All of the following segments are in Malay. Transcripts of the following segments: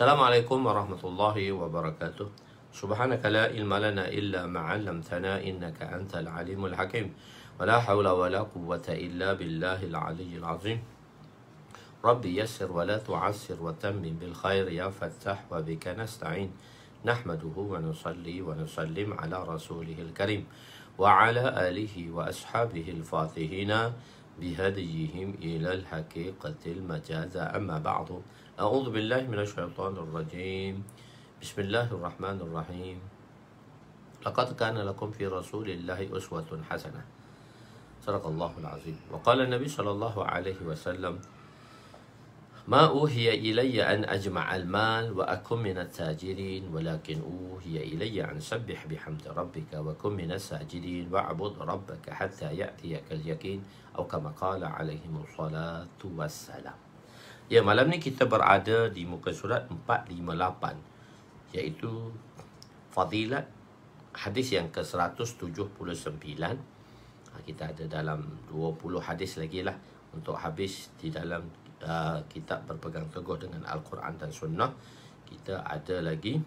Assalamualaikum warahmatullahi wabarakatuh. Subhanaka la ilma lana illa ma 'allamtana innaka antal alimul hakim. Wa la hawla wa la quwwata illa billahil aliyyil azim. Rabbi yassir wa la tu'assir wa tammim bil khair ya fattah wa bika nasta'in. Nahmaduhu wa nusalli wa nusallim ala rasulihil karim wa ala alihi wa ashabihil fatihina bihadiyihim ilal haqiqatil majaza amma ba'du. A'udzu billahi minasyaitonir rajim. Bismillahirrahmanirrahim. Laqad kana lakum fi Rasulillahi uswatun hasanah. Sadaqallahul azim. Wa qala Nabi sallallahu alaihi wasallam, "Ma uhiya ilayya an ajma'al mal wa akum minat tajirin, walakin uhiya ilayya an sabbih bihamdi rabbika wa kum minas sajidin wa'bud rabbaka hatta ya'tiyakal yaqin." Atau kama qala alaihi wassalatu wassalam. Ya, malam ni kita berada di muka surat 458, iaitu Fadilat, hadis yang ke-179. Kita ada dalam 20 hadis lagi lah untuk habis di dalam kitab berpegang teguh dengan Al-Quran dan Sunnah. Kita ada lagi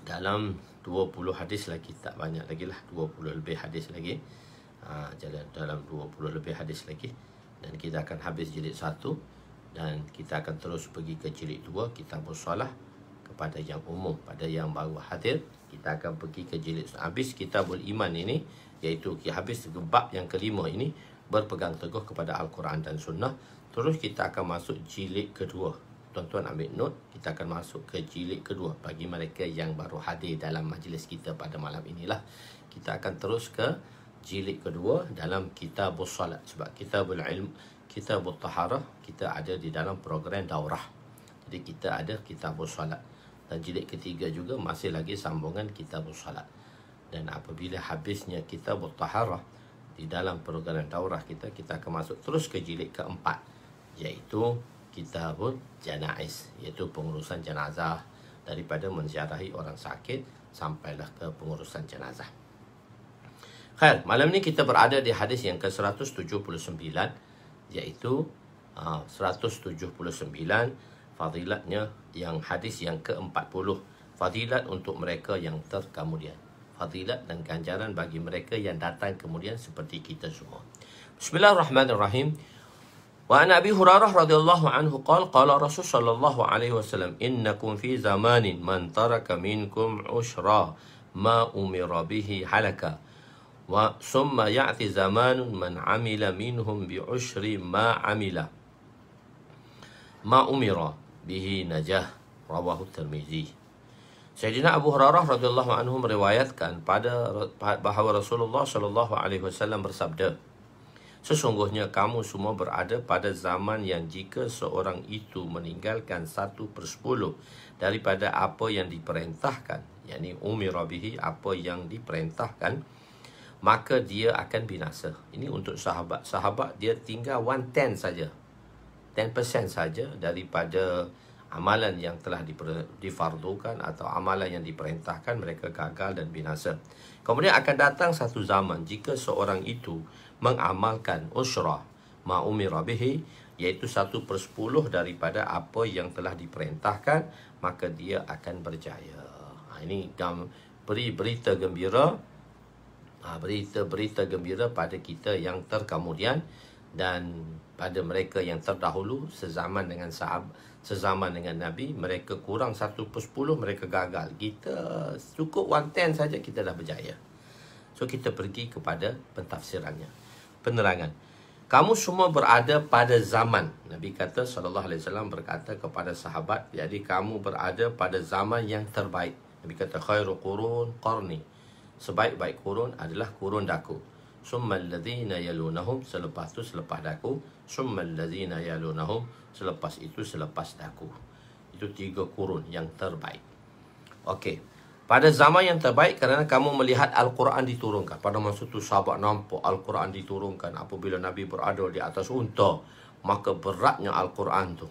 dalam 20 hadis lagi, tak banyak lagi lah, 20 lebih hadis lagi. Dalam 20 lebih hadis lagi, dan kita akan habis jilid 1, dan kita akan terus pergi ke jilid 2, Kitabus Shalah. Kepada yang umum, pada yang baru hadir, kita akan pergi ke jilid habis Kitabul Iman ini, iaitu habis bab yang kelima ini, berpegang teguh kepada Al-Quran dan Sunnah. Terus kita akan masuk jilid kedua. Tuan-tuan ambil note, kita akan masuk ke jilid kedua. Bagi mereka yang baru hadir dalam majlis kita pada malam inilah, kita akan terus ke jilid kedua dalam Kitabus Salat. Sebab Kitabul Ilm, Kitabut Taharah, kita ada di dalam program daurah. Jadi kita ada Kitabus Salat. Dan jilid ketiga juga masih lagi sambungan Kitabus Salat. Dan apabila habisnya Kitabut Taharah di dalam program daurah kita, kita akan masuk terus ke jilid keempat, iaitu Kitabul Janaiz, iaitu pengurusan jenazah, daripada menziarahi orang sakit sampailah ke pengurusan jenazah. Khair, malam ni kita berada di hadis yang ke-179, iaitu 179 fadilatnya, yang hadis yang ke-40, fadilat untuk mereka yang terkemudian, fadilat dan ganjaran bagi mereka yang datang kemudian seperti kita semua. Bismillahirrahmanirrahim. Wa an Abi Hurairah radhiyallahu anhu qala Rasul sallallahu alaihi wasallam, innakum fi zamanin man taraka minkum ushra ma umira bihi halaka wa summa ya'ti zamanun man amila minhum bi ushri ma umira bihi najah. Rawahu Tirmizi. Sayyidina Abu Hurairah radhiyallahu anhu meriwayatkan bahawa Rasulullah sallallahu alaihi wasallam bersabda, sesungguhnya kamu semua berada pada zaman yang jika seorang itu meninggalkan 1/10 daripada apa yang diperintahkan, yakni umira bihi, apa yang diperintahkan, maka dia akan binasa. Ini untuk sahabat dia tinggal 1/10 saja, 10% saja daripada amalan yang telah difardukan atau amalan yang diperintahkan, mereka gagal dan binasa. Kemudian akan datang satu zaman jika seorang itu mengamalkan usra ma umira bihi, iaitu 1/10 daripada apa yang telah diperintahkan, maka dia akan berjaya. Ini beri berita gembira, berita gembira pada kita yang terkemudian dan pada mereka yang terdahulu sezaman dengan Nabi. Mereka kurang 1/10, mereka gagal. Kita cukup 1/10 saja, kita dah berjaya. So kita pergi kepada pentafsirannya, penerangan. Kamu semua berada pada zaman, Nabi kata sallallahu alaihi wasallam berkata kepada sahabat, jadi kamu berada pada zaman yang terbaik. Nabi kata khairu qurun qarni, sebaik-baik kurun adalah kurun daku. Summal ladzina yalunahum, selepas tu selepas daku. Summal ladzina yalunahum, selepas itu selepas daku. Itu 3 kurun yang terbaik. Okey. Pada zaman yang terbaik kerana kamu melihat Al-Quran diturunkan. Pada masa itu sahabat nampak Al-Quran diturunkan. Apabila Nabi berada di atas unta, maka beratnya Al-Quran tu.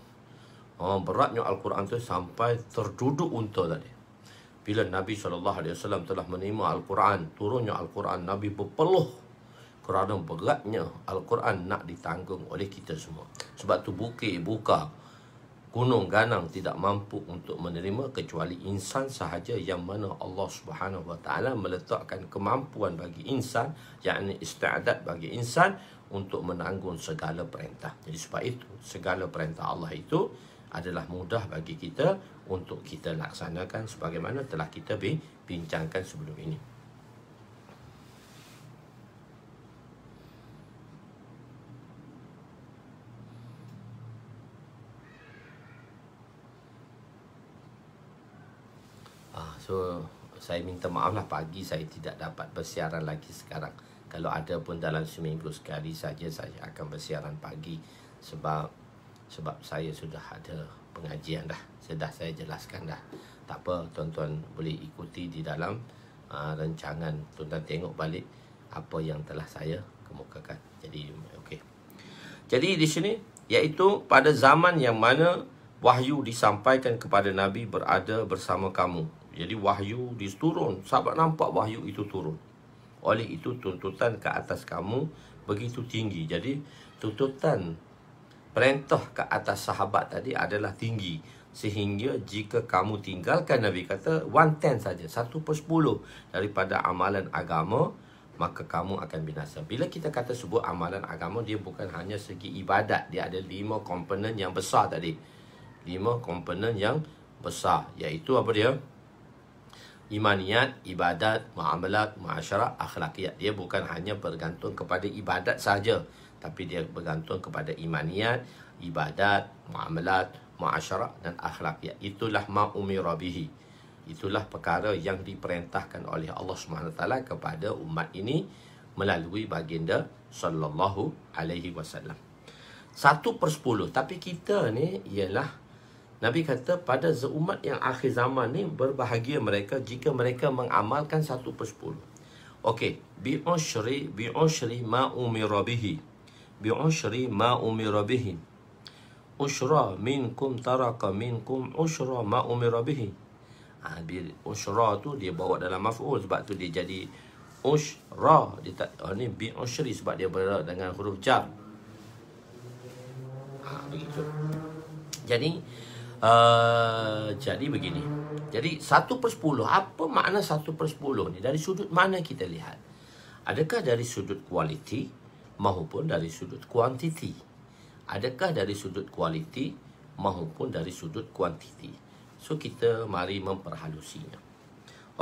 Beratnya Al-Quran tu sampai terduduk unta tadi. Bila Nabi SAW telah menerima Al-Quran, turunnya Al-Quran, Nabi berpeluh kerana beratnya Al-Quran nak ditanggung oleh kita semua. Sebab tu buka gunung ganang tidak mampu untuk menerima kecuali insan sahaja, yang mana Allah Subhanahu Wa Taala meletakkan kemampuan bagi insan, yakni isti'adat bagi insan untuk menanggung segala perintah. Jadi sebab itu segala perintah Allah itu adalah mudah bagi kita untuk kita laksanakan sebagaimana telah kita bincangkan sebelum ini. So, saya minta maaf lah, pagi saya tidak dapat bersiaran lagi sekarang. Kalau ada pun dalam seminggu sekali saja saya akan bersiaran pagi. Sebab saya sudah ada pengajian dah. Sudah saya jelaskan dah. Tak apa, tuan-tuan boleh ikuti di dalam rancangan. Tuan-tuan tengok balik apa yang telah saya kemukakan. Jadi, okey. Jadi di sini, iaitu pada zaman yang mana wahyu disampaikan kepada Nabi berada bersama kamu. Jadi wahyu diturun, sahabat nampak wahyu itu turun. Oleh itu tuntutan ke atas kamu begitu tinggi. Jadi tuntutan perintah ke atas sahabat tadi adalah tinggi. Sehingga jika kamu tinggalkan, Nabi kata 1/10 saja, 1/10 daripada amalan agama, maka kamu akan binasa. Bila kita kata sebut amalan agama, dia bukan hanya segi ibadat. Dia ada 5 komponen yang besar tadi. 5 komponen yang besar, iaitu apa dia? Imaniyat, ibadat, muamalat, muasyarah, akhlakiyat. Dia bukan hanya bergantung kepada ibadat saja, tapi dia bergantung kepada imaniyat, ibadat, muamalat, muasyarah dan akhlakiyat. Itulah ma umira bihi. Itulah perkara yang diperintahkan oleh Allah SWT kepada umat ini melalui baginda sallallahu alaihi wasallam. 1/10. Tapi kita ni ialah, Nabi kata pada umat yang akhir zaman ni berbahagia mereka jika mereka mengamalkan 1/10. Okey, bi'ushri ma umira bihi. Bi'ushri ma umira bihi. Ushra minkum taraka minkum ushra ma umira bihi. Ushra tu dia bawa dalam maf'ul, sebab tu dia jadi ushra. Dia tak, ni bi'ushri sebab dia berada dengan huruf jar. Begitu. Jadi begini. Jadi 1/10. Apa makna 1/10 ni? Dari sudut mana kita lihat? Adakah dari sudut kualiti maupun dari sudut kuantiti? Adakah dari sudut kualiti maupun dari sudut kuantiti? So kita mari memperhalusinya.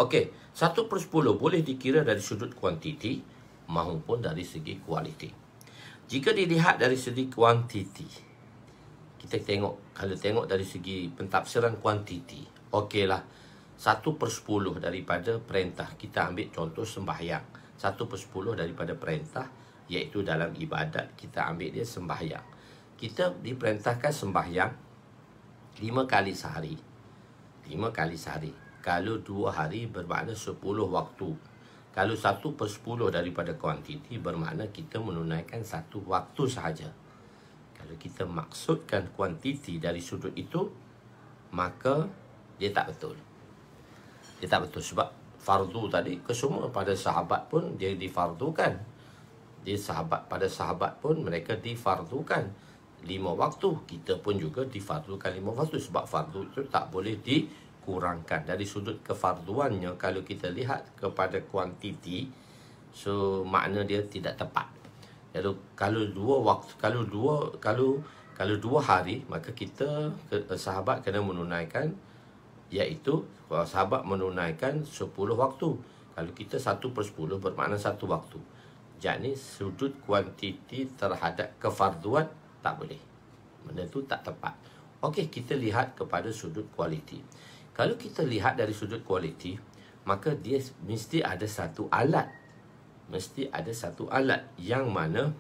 Okey, 1/10 boleh dikira dari sudut kuantiti maupun dari segi kualiti. Jika dilihat dari segi kuantiti, kita tengok, kalau tengok dari segi pentafsiran kuantiti, okeylah, 1/10 daripada perintah. Kita ambil contoh sembahyang. 1/10 daripada perintah, iaitu dalam ibadat, kita ambil dia sembahyang. Kita diperintahkan sembahyang 5 kali sehari. 5 kali sehari. Kalau 2 hari bermakna 10 waktu. Kalau 1/10 daripada kuantiti bermakna kita menunaikan 1 waktu sahaja. Kalau kita maksudkan kuantiti dari sudut itu, maka dia tak betul. Dia tak betul sebab fardu tadi kesemua pada sahabat pun dia difardukan. Pada sahabat pun mereka difardukan 5 waktu. Kita pun juga difardukan 5 waktu, sebab fardu itu tak boleh dikurangkan. Dari sudut kefarduannya, kalau kita lihat kepada kuantiti, so makna dia tidak tepat. Kalau 2 hari, maka kita sahabat kena menunaikan, iaitu sahabat menunaikan 10 waktu. Kalau kita 1/10 bermakna 1 waktu. Jadi sudut kuantiti terhadap kefarduan tak boleh. Benda tu tak tepat. Okey, kita lihat kepada sudut kualiti. Kalau kita lihat dari sudut kualiti, maka dia mesti ada satu alat. Mesti ada satu alat yang mana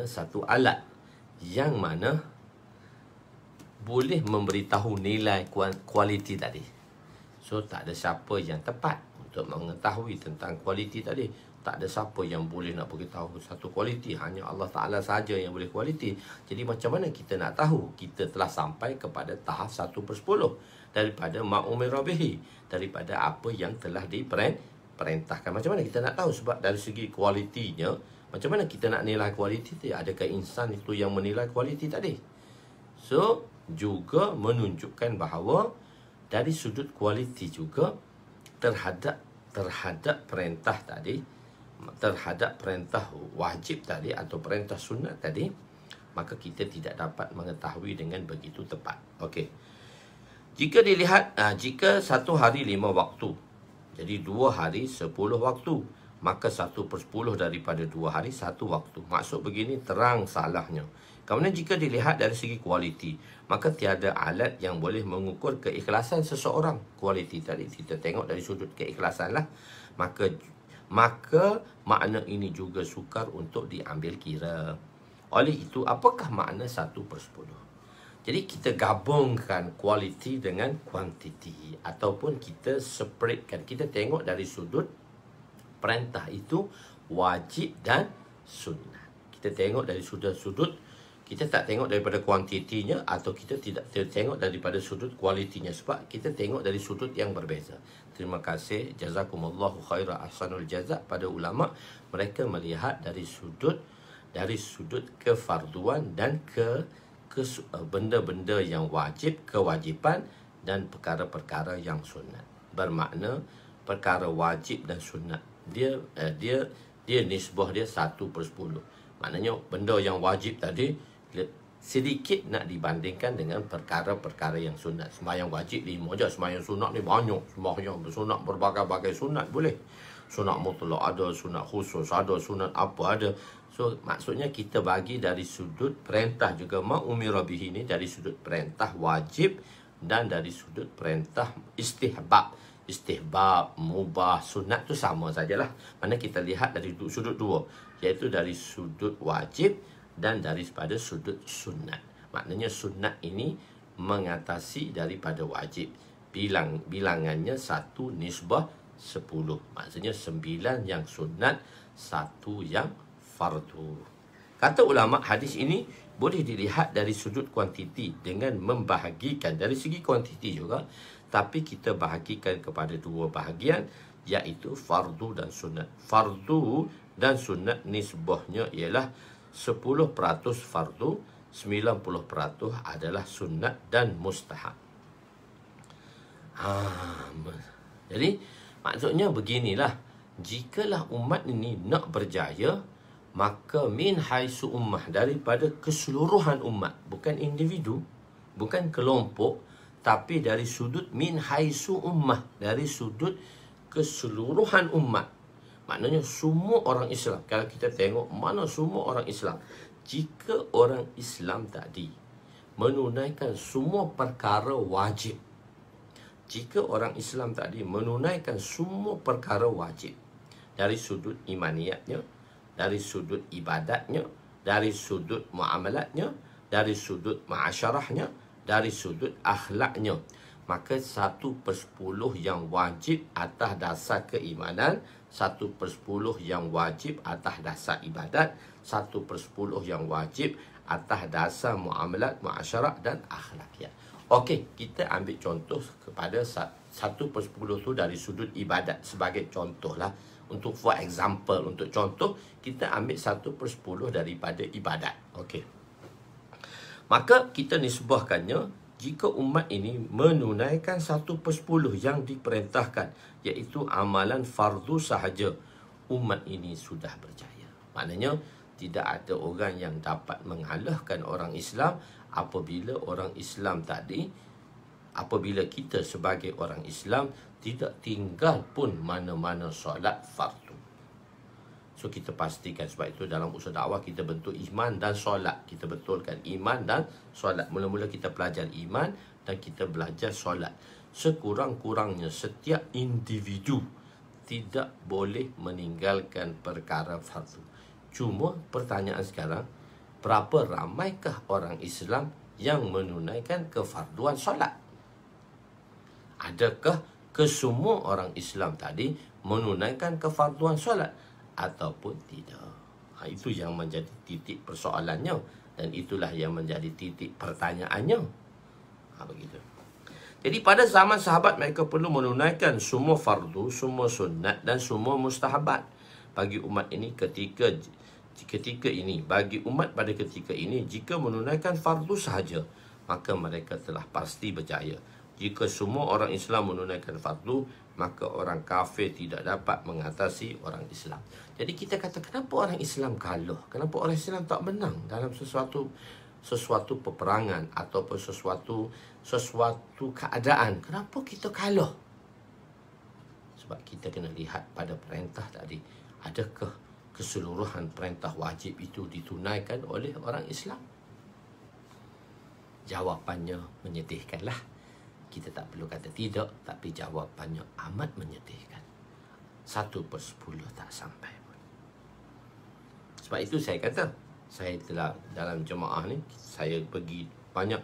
satu alat yang mana boleh memberitahu nilai kualiti tadi. So tak ada siapa yang tepat untuk mengetahui tentang kualiti tadi. Tak ada siapa yang boleh nak beritahu satu kualiti. Hanya Allah Ta'ala sahaja yang boleh kualiti. Jadi macam mana kita nak tahu? Kita telah sampai kepada tahap 1/10 daripada ma'umira bihi, daripada apa yang telah diperintahkan. Macam mana kita nak tahu? Sebab dari segi kualitinya, macam mana kita nak nilai kualiti tadi? Adakah insan itu yang menilai kualiti tadi? So, juga menunjukkan bahawa dari sudut kualiti juga terhadap perintah tadi, terhadap perintah wajib tadi atau perintah sunat tadi, maka kita tidak dapat mengetahui dengan begitu tepat. Okey. Jika dilihat, jika 1 hari 5 waktu, jadi 2 hari 10 waktu, maka 1/10 daripada 2 hari 1 waktu. Maksud begini, terang salahnya. Kemudian jika dilihat dari segi kualiti, maka tiada alat yang boleh mengukur keikhlasan seseorang. Kualiti tadi kita tengok dari sudut keikhlasan lah. Maka makna ini juga sukar untuk diambil kira. Oleh itu, apakah makna 1/10? Jadi kita gabungkan kualiti dengan kuantiti, ataupun kita separatekan. Kita tengok dari sudut perintah itu wajib dan sunnah. Kita tengok dari sudut, kita tak tengok daripada kuantitinya, atau kita tidak tengok daripada sudut kualitinya, sebab kita tengok dari sudut yang berbeza. Terima kasih, jazakumullahu khaira ahsanul jazak pada ulama. Mereka melihat dari sudut kefarduan dan benda-benda yang wajib, kewajipan, dan perkara-perkara yang sunat. Bermakna perkara wajib dan sunat dia nisbah dia 1/10. Maknanya benda yang wajib tadi sedikit nak dibandingkan dengan perkara-perkara yang sunat. Sembahyang wajib 5 je, sembahyang sunat ni banyak. Sembahyang sunat berbagai-bagai sunat boleh. Sunat mutlak ada, sunat khusus ada, sunat apa ada. So maksudnya kita bagi dari sudut perintah juga, ma'umira bihi ni dari sudut perintah wajib dan dari sudut perintah istihbab, mubah, sunat tu sama sajalah. Mana kita lihat dari sudut dua, iaitu dari sudut wajib dan daripada sudut sunat. Maknanya sunat ini mengatasi daripada wajib. Bilangannya 1 nisbah 10. Maksudnya 9 yang sunat, 1 yang fardu. Kata ulama, hadis ini boleh dilihat dari sudut kuantiti dengan membahagikan dari segi kuantiti juga, tapi kita bahagikan kepada 2 bahagian, iaitu fardu dan sunat. Fardu dan sunat nisbahnya ialah 10% fardu, 90% adalah sunat dan mustahab. Jadi maksudnya beginilah, jikalah umat ini nak berjaya, maka min haisu ummah, daripada keseluruhan umat, bukan individu, bukan kelompok, tapi dari sudut min haisu ummah, dari sudut keseluruhan umat. Maknanya semua orang Islam. Kalau kita tengok mana semua orang Islam, jika orang Islam tadi menunaikan semua perkara wajib, jika orang Islam tadi menunaikan semua perkara wajib, dari sudut imaniyatnya, dari sudut ibadatnya, dari sudut muamalatnya, dari sudut ma'asyarahnya, dari sudut akhlaknya, maka 1/10 yang wajib atas dasar keimanan, 1/10 yang wajib atas dasar ibadat, 1/10 yang wajib atas dasar muamalat, muasyarah dan akhlakiyat. Okey, kita ambil contoh kepada 1/10 tu dari sudut ibadat sebagai contoh lah. Untuk for example, untuk contoh, kita ambil 1/10 daripada ibadat. Okey. Maka kita nisbahkannya, jika umat ini menunaikan 1/10 yang diperintahkan, iaitu amalan fardu sahaja, umat ini sudah berjaya. Maknanya tidak ada orang yang dapat mengalahkan orang Islam apabila orang Islam tadi, apabila kita sebagai orang Islam tidak tinggal pun mana-mana solat fardu. So kita pastikan, sebab itu dalam usaha dakwah kita bentuk iman dan solat. Kita betulkan iman dan solat. Mula-mula kita belajar iman dan kita belajar solat. Sekurang-kurangnya setiap individu tidak boleh meninggalkan perkara fardu. Cuma pertanyaan sekarang, berapa ramaikah orang Islam yang menunaikan kefarduan solat? Adakah kesemua orang Islam tadi menunaikan kefarduan solat ataupun tidak? Itu yang menjadi titik persoalannya, dan itulah yang menjadi titik pertanyaannya. Begitu. Jadi pada zaman sahabat, mereka perlu menunaikan semua fardu, semua sunat dan semua mustahabat. Bagi umat ini ketika ini, bagi umat pada ketika ini, jika menunaikan fardu sahaja, maka mereka telah pasti berjaya. Jika semua orang Islam menunaikan fardu, maka orang kafir tidak dapat mengatasi orang Islam. Jadi kita kata, kenapa orang Islam kalah? Kenapa orang Islam tak menang dalam sesuatu peperangan ataupun sesuatu keadaan? Kenapa kita kalah? Sebab kita kena lihat pada perintah tadi. Adakah keseluruhan perintah wajib itu ditunaikan oleh orang Islam? Jawapannya menyedihkanlah. Kita tak perlu kata tidak, tapi jawapannya amat menyedihkan. 1/10 tak sampai pun. Sebab itu saya kata, saya telah dalam jemaah ni, saya pergi banyak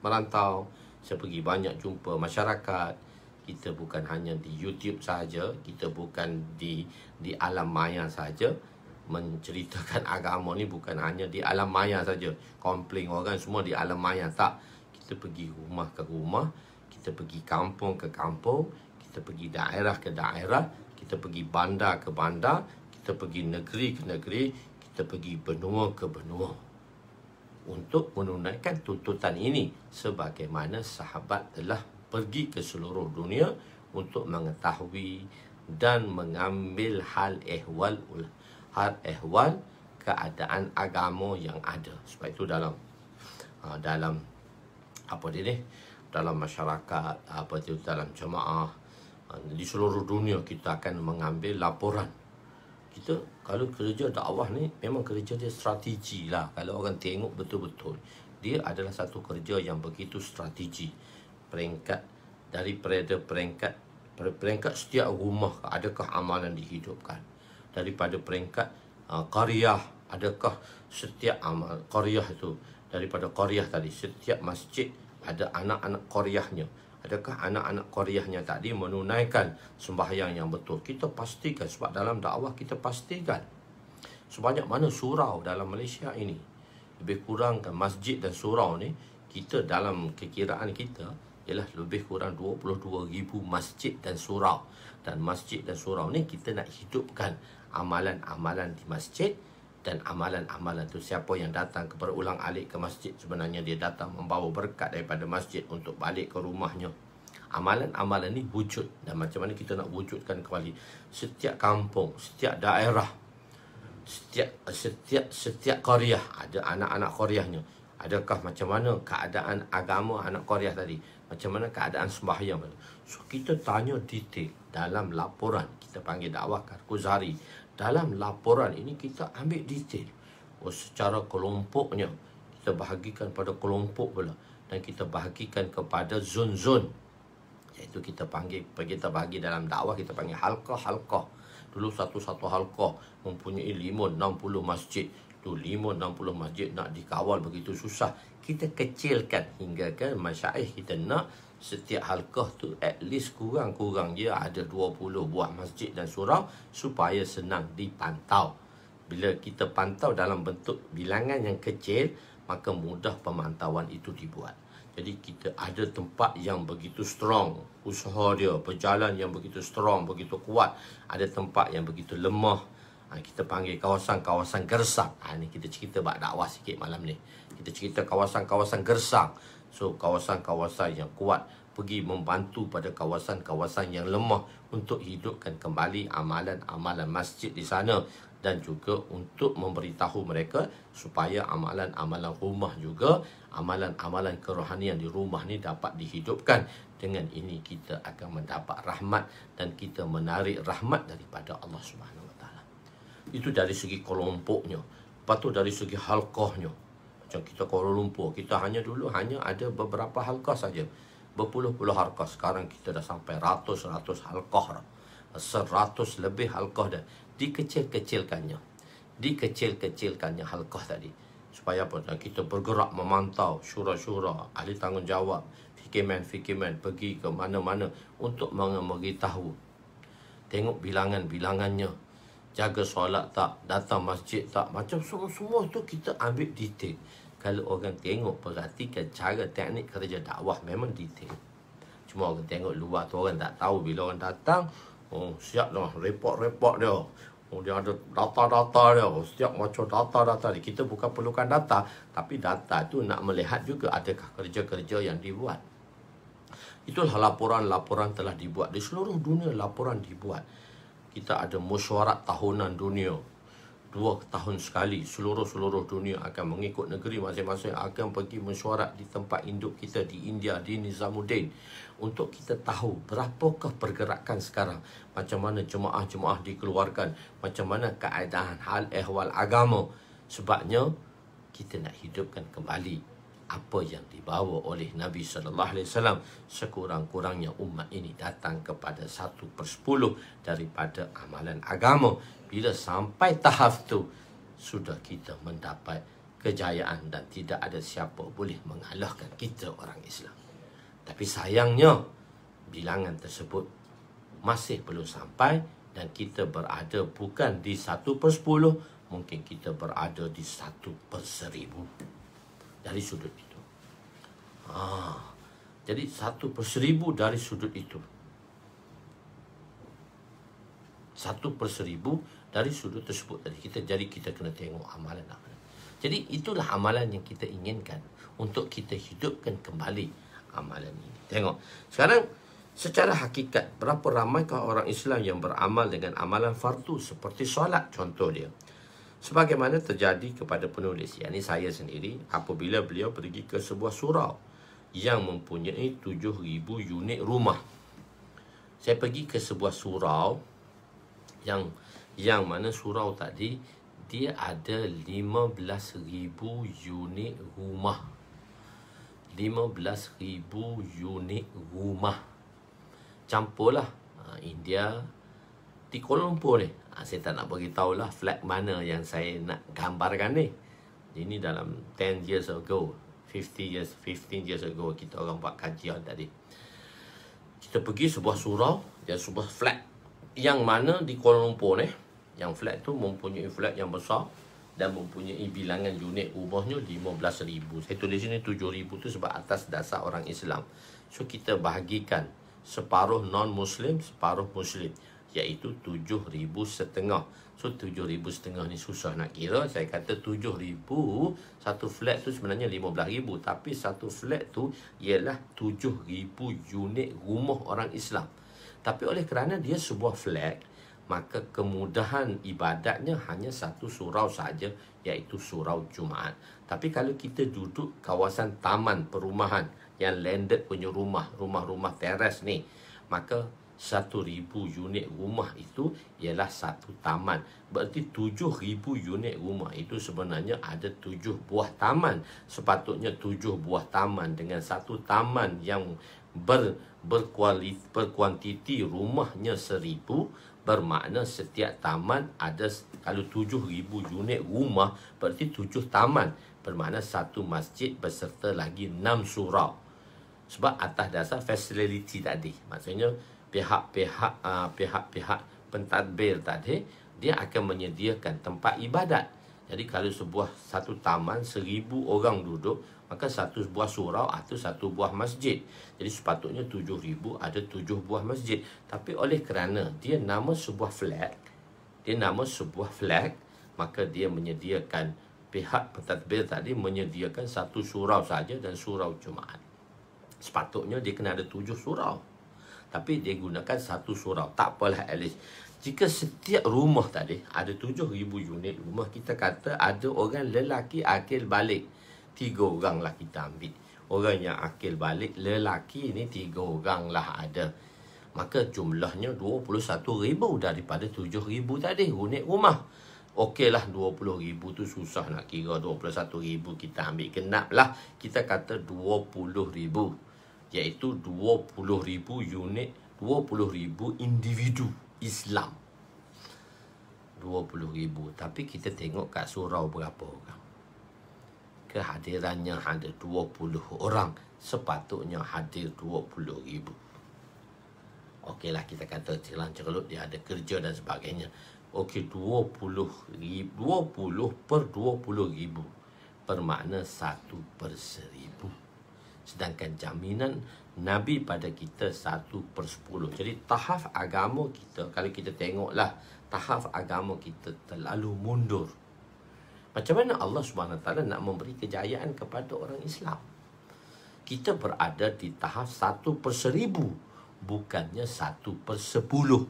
merantau, saya pergi banyak jumpa masyarakat. Kita bukan hanya di YouTube saja, kita bukan di alam maya saja. Menceritakan agama ni bukan hanya di alam maya saja. Komplain orang semua di alam maya, tak. Kita pergi rumah ke rumah, kita pergi kampung ke kampung, kita pergi daerah ke daerah, kita pergi bandar ke bandar, kita pergi negeri ke negeri, kita pergi benua ke benua untuk menunaikan tuntutan ini, sebagaimana sahabat telah pergi ke seluruh dunia untuk mengetahui dan mengambil hal ehwal keadaan agama yang ada. Sebab itu dalam dalam masyarakat, dalam jemaah di seluruh dunia, kita akan mengambil laporan. Kita kalau kerja dakwah ni memang kerja dia strategi lah. Kalau orang tengok betul-betul, dia adalah satu kerja yang begitu strategi. Daripada peringkat setiap rumah, adakah amalan dihidupkan? Daripada peringkat qaryah, adakah setiap amal qaryah itu, daripada qaryah tadi, setiap masjid ada anak-anak qaryahnya. Adakah anak-anak qaryahnya tadi menunaikan sembahyang yang betul? Kita pastikan, sebab dalam dakwah kita pastikan. Sebanyak mana surau dalam Malaysia ini, lebih kurang kan masjid dan surau ni, kita dalam kekiraan kita ialah lebih kurang 22,000 masjid dan surau. Dan masjid dan surau ni kita nak hidupkan amalan-amalan di masjid. Dan amalan-amalan tu, siapa yang datang kepada ulang alik ke masjid, sebenarnya dia datang membawa berkat daripada masjid untuk balik ke rumahnya. Amalan-amalan ni wujud. Dan macam mana kita nak wujudkan kembali? Setiap kampung, setiap daerah, setiap qaryah ada anak-anak qaryahnya. Adakah macam mana keadaan agama anak qaryah tadi? Macam mana keadaan sembahyang? So kita tanya detail dalam laporan. Kita panggil dakwah Karkuzari. Dalam laporan ini kita ambil detail. Secara kelompoknya, kita bahagikan pada kelompok pula. Dan kita bahagikan kepada zon-zon. Iaitu kita bagi dalam dakwah, kita panggil halqah-halqah. Dulu satu-satu halqah mempunyai 5-60 masjid. Tu 5-60 masjid nak dikawal begitu susah. Kita kecilkan hingga ke masyaikh kita nak setiap halqah tu at least kurang-kurang dia ada 20 buah masjid dan surau, supaya senang dipantau. Bila kita pantau dalam bentuk bilangan yang kecil, maka mudah pemantauan itu dibuat. Jadi kita ada tempat yang begitu strong, usaha dia berjalan yang begitu strong, begitu kuat. Ada tempat yang begitu lemah. Kita panggil kawasan-kawasan gersang. Ni kita cerita bab dakwah sikit malam ni. Kita cerita kawasan-kawasan gersang. So kawasan-kawasan yang kuat pergi membantu pada kawasan-kawasan yang lemah untuk hidupkan kembali amalan-amalan masjid di sana. Dan juga untuk memberitahu mereka supaya amalan-amalan rumah juga, amalan-amalan kerohanian di rumah ni dapat dihidupkan. Dengan ini kita akan mendapat rahmat dan kita menarik rahmat daripada Allah Subhanahu Wa Taala. Itu dari segi kelompoknya. Lepas tu dari segi halqahnya. Macam kita Kuala Lumpur, kita dulu hanya ada beberapa halqah saja. Berpuluh-puluh halqah. Sekarang kita dah sampai ratus-ratus halqah dah. 100 lebih halqah dah. Dikecil-kecilkannya halqah tadi. Supaya apa? Kita bergerak memantau syura-syura, ahli tanggungjawab, fikiman pergi ke mana-mana untuk memberitahu. Tengok bilangannya, jaga solat tak, datang masjid tak, macam semua tu kita ambil detail. Kalau orang tengok, perhatikan cara teknik kerja dakwah, memang detail. Cuma orang tengok luar tu, orang tak tahu. Bila orang datang, siap dah report dia. Dia ada data-data dia. Setiap macam data-data dia. Kita bukan perlukan data, tapi data tu nak melihat juga adakah kerja-kerja yang dibuat. Itulah laporan-laporan telah dibuat. Di seluruh dunia laporan dibuat. Kita ada mesyuarat tahunan dunia. 2 tahun sekali seluruh dunia akan mengikut negeri masing-masing, akan pergi mesyuarat di tempat induk kita di India, di Nizamuddin, untuk kita tahu berapakah pergerakan sekarang, macam mana jemaah-jemaah dikeluarkan, macam mana keadaan hal ehwal agama. Sebabnya kita nak hidupkan kembali apa yang dibawa oleh Nabi SAW. Sekurang-kurangnya umat ini datang kepada 1/10 daripada amalan agama. Bila sampai tahap tu, sudah kita mendapat kejayaan dan tidak ada siapa boleh mengalahkan kita orang Islam. Tapi sayangnya, bilangan tersebut masih belum sampai dan kita berada bukan di 1/10, mungkin kita berada di 1/1000 dari sudut itu. Jadi 1/1000 dari sudut itu. 1/1000 dari sudut tersebut tadi. Kita kena tengok amalan-amalan. Jadi itulah amalan yang kita inginkan, untuk kita hidupkan kembali amalan ini. Tengok. Sekarang secara hakikat, berapa ramaikah orang Islam yang beramal dengan amalan fardu seperti solat contoh dia. Sebagaimana terjadi kepada penulis, yakni saya sendiri, apabila beliau pergi ke sebuah surau yang mempunyai 7,000 unit rumah. Saya pergi ke sebuah surau yang mana surau tadi dia ada 15,000 unit rumah. 15,000 unit rumah. Campurlah India di Kuala Lumpur ni. Saya tak nak beritahu lah flat mana yang saya nak gambarkan ni. Ini dalam 10 years ago, 15 years ago kita orang buat kajian tadi. Kita pergi sebuah surau dan sebuah flat yang mana di Kuala Lumpur ni, yang flat tu mempunyai flat yang besar dan mempunyai bilangan unit rumahnya 15,000. Saya tulis sini 7,000 tu sebab atas dasar orang Islam. So kita bahagikan separuh non-Muslim, separuh Muslim, iaitu 7,500. So 7,500 ni susah nak kira. Saya kata 7,000, satu flat tu sebenarnya 15,000, tapi satu flat tu ialah 7,000 unit rumah orang Islam. Tapi oleh kerana dia sebuah flat, maka kemudahan ibadatnya hanya satu surau saja, iaitu surau Jumaat. Tapi kalau kita duduk kawasan taman perumahan yang landed punya rumah-rumah teres ni, maka 1,000 unit rumah itu ialah satu taman. Berarti 7,000 unit rumah itu sebenarnya ada 7 buah taman. Sepatutnya 7 buah taman dengan satu taman yang berkuantiti rumahnya 1,000, bermakna setiap taman ada, kalau 7,000 unit rumah berarti 7 taman, bermakna satu masjid beserta lagi 6 surau. Sebab atas dasar facility tadi, maksudnya pihak-pihak pentadbir tadi, dia akan menyediakan tempat ibadat. Jadi kalau satu taman 1,000 orang duduk, maka satu buah surau atau satu buah masjid. Jadi sepatutnya 7,000 ada 7 buah masjid. Tapi oleh kerana dia nama sebuah flat, maka dia menyediakan, pihak pentadbir tadi menyediakan satu surau saja dan surau Jumaat. Sepatutnya dia kena ada 7 surau, tapi dia gunakan satu surau. Tak apalah, at least jika setiap rumah tadi ada 7,000 unit rumah, kita kata ada orang lelaki akil balik 3 orang lah kita ambil. Orang yang akil balik lelaki ni 3 orang lah ada. Maka jumlahnya 21,000 daripada 7,000 tadi unit rumah. Okeylah, 20,000 tu susah nak kira. 21,000 kita ambil genap lah. Kita kata 20,000, iaitu 20,000 unit, 20,000 individu Islam. 20,000. Tapi kita tengok kat surau berapa orang. Kehadirannya ada 20 orang. Sepatutnya hadir 20,000. Okeylah, kita kata celang-celut dia ada kerja dan sebagainya. Okey, 20 per 20,000 bermakna 1/1000. Sedangkan jaminan Nabi pada kita 1/10. Jadi tahap agama kita, kalau kita tengoklah tahap agama kita terlalu mundur. Macam mana Allah SWT nak memberi kejayaan kepada orang Islam? Kita berada di tahap 1/1000, bukannya 1/10.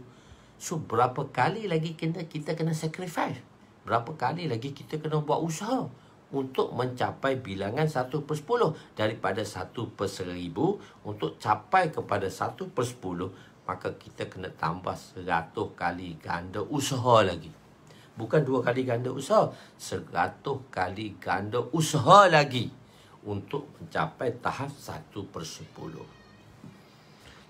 So, berapa kali lagi kita kena sacrifice? Berapa kali lagi kita kena buat usaha untuk mencapai bilangan 1/10? Daripada 1/1000 untuk capai kepada 1/10, maka kita kena tambah 100 kali ganda usaha lagi. Bukan 2 kali ganda usaha, 100 kali ganda usaha lagi untuk mencapai tahap 1/10.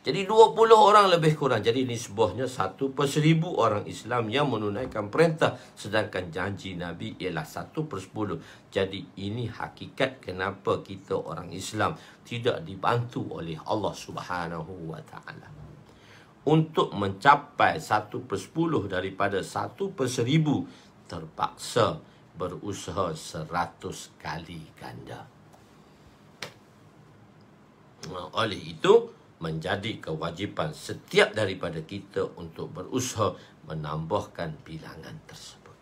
Jadi 20 orang lebih kurang. Jadi nisbahnya 1/1000 orang Islam yang menunaikan perintah, sedangkan janji Nabi ialah 1/10. Jadi ini hakikat kenapa kita orang Islam tidak dibantu oleh Allah Subhanahu wa taala. Untuk mencapai 1/10 daripada 1/1000, terpaksa berusaha 100 kali ganda. Oleh itu, menjadi kewajipan setiap daripada kita untuk berusaha menambahkan bilangan tersebut.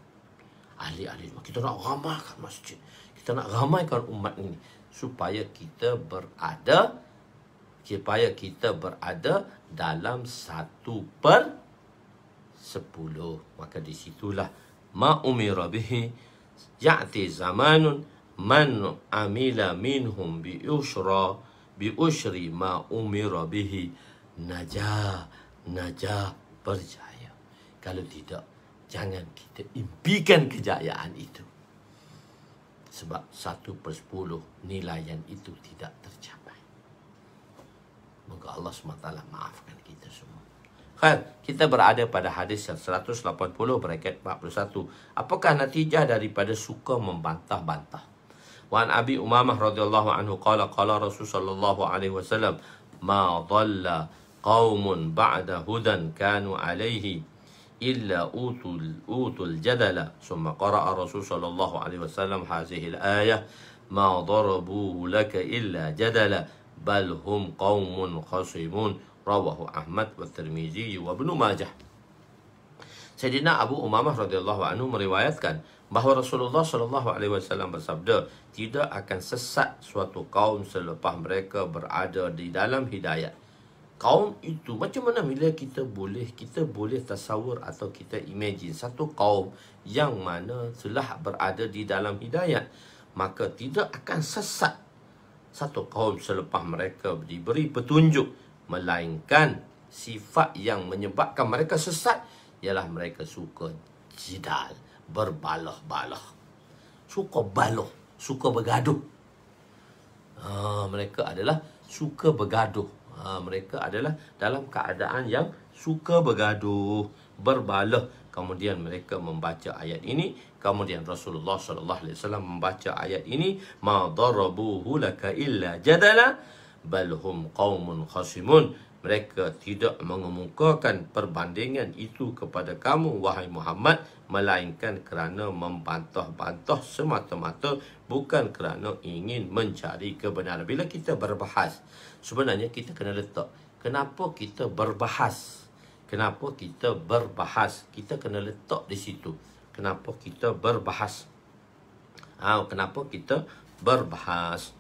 Ahli-ahli, kita nak ramaikan masjid, kita nak ramaikan umat ini supaya kita berada dalam 1/10. Maka disitulah ma umira bihi ya'ti zamanun man amila minhum bi usyri ma umira bihi najah berjaya. Kalau tidak, jangan kita impikan kejayaan itu, sebab 1/10 nilaian itu tidak tercapai. Moga Allah SWT maafkan kita semua. Kita berada pada hadis yang 180/41. Apakah natijah daripada suka membantah-bantah? Wa an Abi Umamah radhiyallahu anhu qala Rasul sallallahu alaihi wasallam ma dhalla qaumun ba'da hudan kanu alaihi illa utul jadala. Summa qara'a Rasul sallallahu alaihi wasallam hadhihi al-ayah ma darabu laka illa jadala bal hum qaumun khasimun. Rawahu Ahmad wa Tirmizi wa Ibnu Majah. Sayyidina Abu Umamah radhiyallahu anhu meriwayatkan bahawa Rasulullah sallallahu alaihi wasallam bersabda, tidak akan sesat suatu kaum selepas mereka berada di dalam hidayat. Kaum itu macam mana bila kita boleh tasawur atau kita imagine satu kaum yang mana telah berada di dalam hidayat, maka tidak akan sesat satu kaum selepas mereka diberi petunjuk, melainkan sifat yang menyebabkan mereka sesat ialah mereka suka jidal, berbalah-balah, suka baloh, suka bergaduh. Mereka adalah suka bergaduh. Mereka adalah dalam keadaan yang suka bergaduh, berbalah. Kemudian mereka membaca ayat ini. Kemudian Rasulullah sallallahu alaihi wasallam membaca ayat ini, ma darabuhu laka illa jadala bal hum qaumun khasimun. Mereka tidak mengemukakan perbandingan itu kepada kamu, wahai Muhammad, melainkan kerana membantah-bantah semata-mata, bukan kerana ingin mencari kebenaran. Bila kita berbahas, sebenarnya kita kena letak kenapa kita berbahas. Kenapa kita berbahas? Kita kena letak di situ. Kenapa kita berbahas? Kenapa kita berbahas?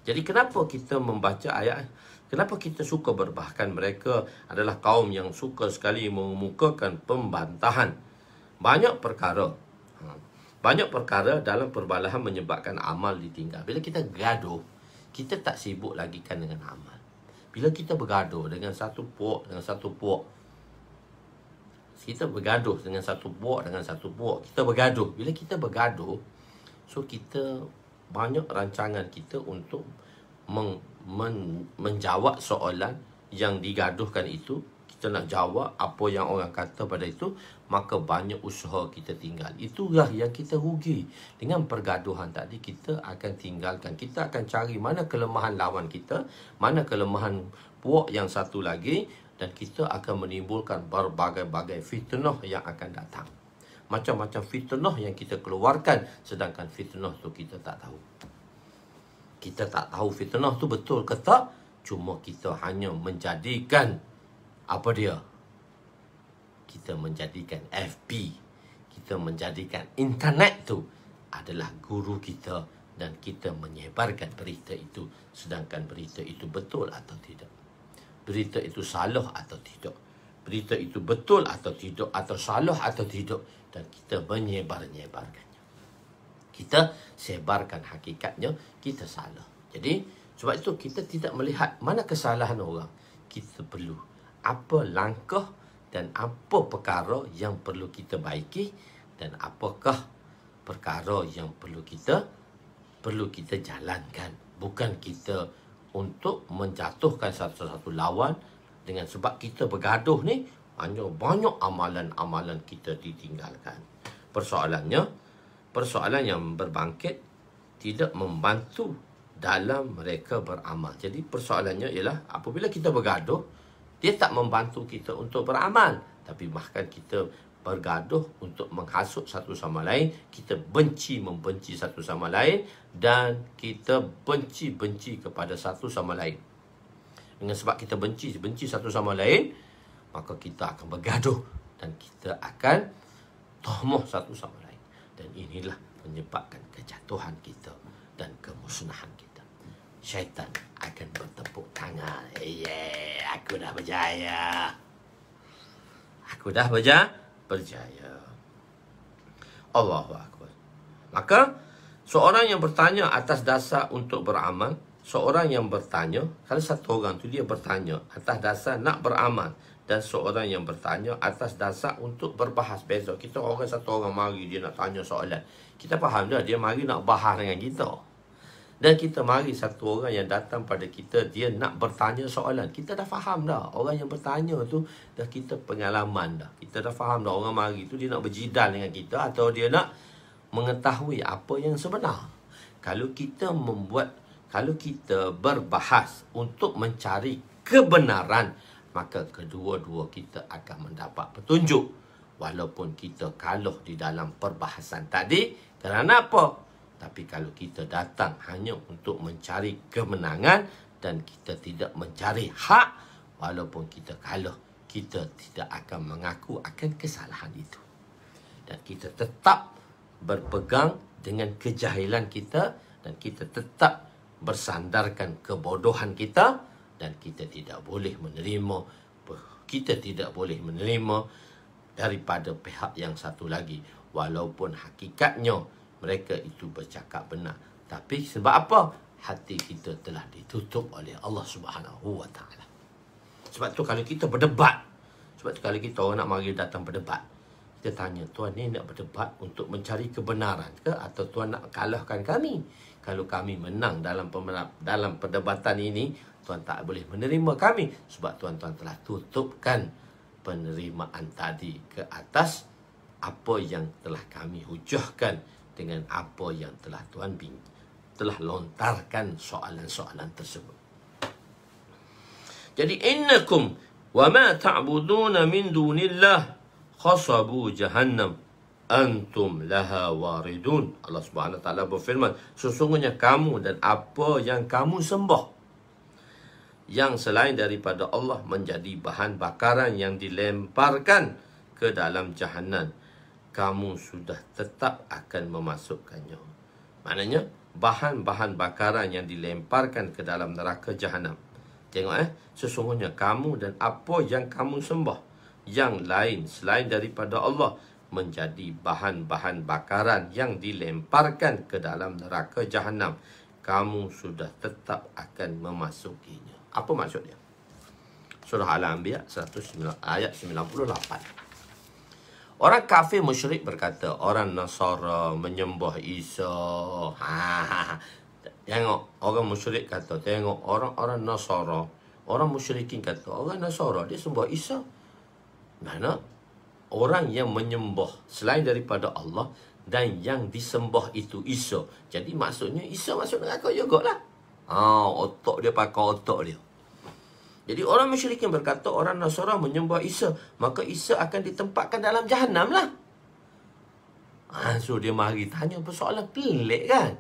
Jadi kenapa kita membaca ayat? Kenapa kita suka berbahas? Mereka adalah kaum yang suka sekali mengemukakan pembantahan. Banyak perkara dalam perbalahan menyebabkan amal ditinggal. Bila kita gaduh, kita tak sibuk lagi kan dengan amal. Bila kita bergaduh dengan satu puak, kita bergaduh dengan satu puak, kita bergaduh. Bila kita bergaduh, so kita banyak rancangan kita untuk menjawab soalan yang digaduhkan itu. Kita nak jawab apa yang orang kata pada itu, maka banyak usaha kita tinggal. Itulah yang kita rugi. Dengan pergaduhan tadi, kita akan tinggalkan. Kita akan cari mana kelemahan lawan kita, mana kelemahan puak yang satu lagi, dan kita akan menimbulkan berbagai-bagai fitnah yang akan datang. Macam-macam fitnah yang kita keluarkan, sedangkan fitnah tu kita tak tahu. Kita tak tahu fitnah tu betul ke tak, cuma kita hanya menjadikan apa dia? kita menjadikan FB, kita menjadikan internet tu adalah guru kita dan kita menyebarkan berita itu, sedangkan berita itu betul atau tidak, berita itu salah atau tidak, berita itu betul atau tidak, atau salah atau tidak, dan kita menyebarkannya. Kita sebarkan hakikatnya, kita salah. Jadi sebab itu kita tidak melihat mana kesalahan orang. Kita perlu apa langkah dan apa perkara yang perlu kita baiki, dan apakah perkara yang perlu kita jalankan. Bukan kita untuk menjatuhkan satu-satu lawan, dengan sebab kita bergaduh ni hanya banyak amalan-amalan kita ditinggalkan. Persoalan yang berbangkit tidak membantu dalam mereka beramal. Jadi persoalannya ialah apabila kita bergaduh, dia tak membantu kita untuk beramal, tapi bahkan kita bergaduh untuk menghasut satu sama lain, kita membenci satu sama lain, dan kita benci kepada satu sama lain. Dengan sebab kita benci satu sama lain, maka kita akan bergaduh dan kita akan tohmoh satu sama lain. Dan inilah menyebabkan kejatuhan kita dan kemusnahan kita. Syaitan akan bertepuk tangan. Aku dah berjaya. Aku dah berjaya. Allahu Akbar. Maka seorang yang bertanya atas dasar untuk beramal, seorang yang bertanya, kalau satu orang tu dia bertanya atas dasar nak beramal, dan seorang yang bertanya atas dasar untuk berbahas. Beza. Kita satu orang mari dia nak tanya soalan, kita faham dah dia mari nak bahas dengan kita. Dan kita mari satu orang yang datang pada kita, dia nak bertanya soalan, kita dah faham dah. Orang yang bertanya tu dah kita pengalaman dah. Kita dah faham dah orang mari tu dia nak berjidal dengan kita, atau dia nak mengetahui apa yang sebenar. Kalau kita berbahas untuk mencari kebenaran, maka kedua-dua kita akan mendapat petunjuk. Walaupun kita kalah di dalam perbahasan tadi, kerana apa? Tapi kalau kita datang hanya untuk mencari kemenangan dan kita tidak mencari hak, walaupun kita kalah, kita tidak akan mengaku akan kesalahan itu. Dan kita tetap berpegang dengan kejahilan kita, dan kita tetap bersandarkan kebodohan kita, dan kita tidak boleh menerima daripada pihak yang satu lagi, walaupun hakikatnya mereka itu bercakap benar. Tapi sebab apa? Hati kita telah ditutup oleh Allah Subhanahu Wa Taala. Sebab tu kalau kita berdebat, kalau kita orang nak mari datang berdebat, kita tanya, tuan ni nak berdebat untuk mencari kebenaran ke, atau tuan nak kalahkan kami? Kalau kami menang dalam perdebatan ini, tuan tak boleh menerima kami, sebab tuan-tuan telah tutupkan penerimaan tadi ke atas apa yang telah kami hujahkan dengan apa yang telah tuan telah lontarkan soalan-soalan tersebut. Jadi innakum wa ma ta'buduna min dunillah khasabu jahannam antum laha waridun. Allah Subhanahu wa taala berfirman, sesungguhnya kamu dan apa yang kamu sembah yang selain daripada Allah menjadi bahan bakaran yang dilemparkan ke dalam jahannam, kamu sudah tetap akan memasukkannya. Maknanya bahan-bahan bakaran yang dilemparkan ke dalam neraka jahannam. Tengok sesungguhnya kamu dan apa yang kamu sembah yang lain selain daripada Allah menjadi bahan-bahan bakaran yang dilemparkan ke dalam neraka jahannam, kamu sudah tetap akan memasukinya. Apa maksudnya? Surah Al-Anbiya 109 ayat 98. Orang kafir musyrik berkata, orang Nasara menyembah Isa. Tengok, orang musyrik kata, tengok orang Nasara, orang musyrikin kata, orang Nasara dia sembah Isa. Mana orang yang menyembah selain daripada Allah dan yang disembah itu Isa. Jadi maksudnya Isa masuk neraka jugalah. Otak dia pakai otak dia. Jadi orang musyrikin berkata orang Nasara menyembah Isa, maka Isa akan ditempatkan dalam jahannam lah. So dia mari tanya persoalan pelik kan.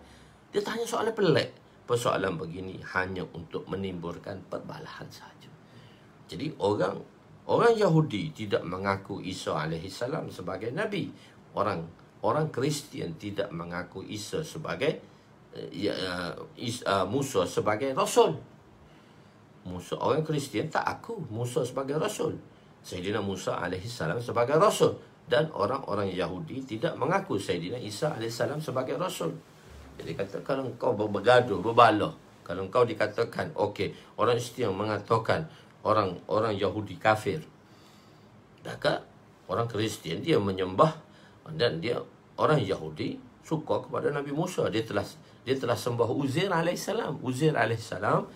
Dia tanya soalan pelik. Persoalan begini hanya untuk menimbulkan perbalahan saja. Jadi orang Orang Yahudi tidak mengaku Isa alaihissalam sebagai Nabi. Orang Kristian tidak mengaku Isa sebagai Musa sebagai Rasul. Orang Kristian tak aku Musa sebagai Rasul. Sayyidina Musa alaihissalam sebagai Rasul. Dan orang-orang Yahudi tidak mengaku Sayyidina Isa alaihissalam sebagai Rasul. Jadi kata kalau kau bergaduh, berbalah, kalau kau dikatakan okey, orang Kristian mengatakan orang Yahudi kafir, maka orang Kristian dia menyembah, dan dia orang Yahudi suka kepada Nabi Musa. Dia telah sembah Uzair alaihissalam. Uzair alaihissalam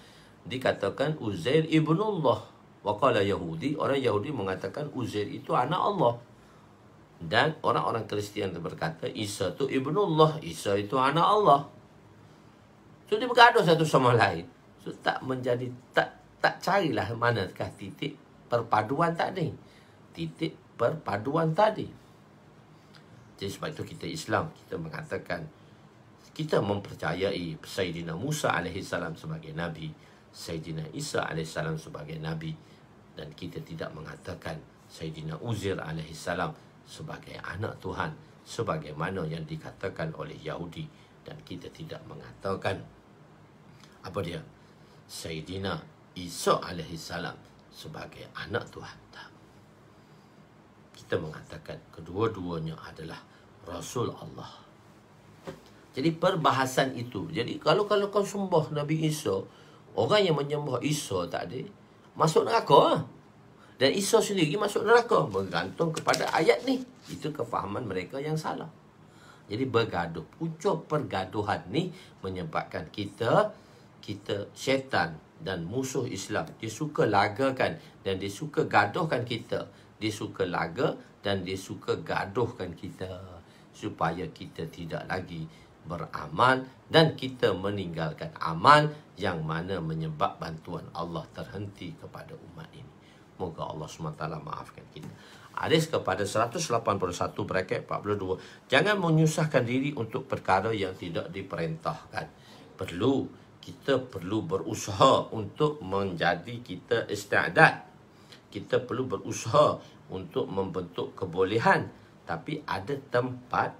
dikatakan Uzair ibnullah. Waqala Yahudi, orang Yahudi mengatakan Uzair itu anak Allah. Dan orang-orang Kristian berkata Isa itu ibnullah, Isa itu anak Allah. So dia bergaduh satu sama lain. So tak carilah manakah titik perpaduan tadi. Jadi sebab itu kita Islam, kita mengatakan kita mempercayai Sayyidina Musa alaihissalam sebagai Nabi, Sayyidina Isa alaihissalam sebagai Nabi, dan kita tidak mengatakan Sayyidina Uzair alaihissalam sebagai anak Tuhan sebagaimana yang dikatakan oleh Yahudi, dan kita tidak mengatakan Sayyidina Isa alaihissalam sebagai anak Tuhan. Kita mengatakan kedua-duanya adalah Rasul Allah. Jadi perbahasan itu. Jadi kalau kau sembah Nabi Isa, orang yang menyembah Isa tadi masuk neraka. Dan Isa sendiri masuk neraka, bergantung kepada ayat ni. Itu kefahaman mereka yang salah. Jadi bergaduh. Punca pergaduhan ni menyebabkan kita syaitan dan musuh Islam, dia suka lagakan dan dia suka gaduhkan kita. Dia suka laga dan dia suka gaduhkan kita supaya kita tidak lagi beramal dan kita meninggalkan amal yang mana menyebab bantuan Allah terhenti kepada umat ini. Moga Allah SWT maafkan kita. Hadis kepada 181 braket 42. Jangan menyusahkan diri untuk perkara yang tidak diperintahkan. Kita perlu berusaha untuk menjadi kita isti'dad. Kita perlu berusaha untuk membentuk kebolehan. Tapi ada tempat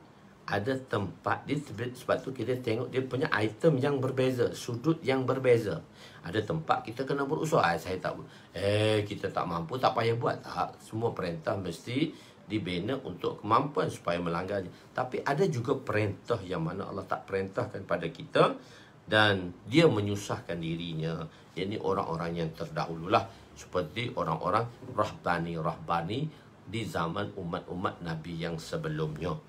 dia, sebab tu kita tengok dia punya item yang berbeza, sudut yang berbeza. Ada tempat kita kena berusaha. Kita tak mampu, tak payah buat. Tak, semua perintah mesti dibina untuk kemampuan supaya melanggarnya. Tapi ada juga perintah yang mana Allah tak perintahkan pada kita dan dia menyusahkan dirinya. Ini orang-orang yang terdahululah, seperti orang-orang rahbani di zaman umat-umat Nabi yang sebelumnya.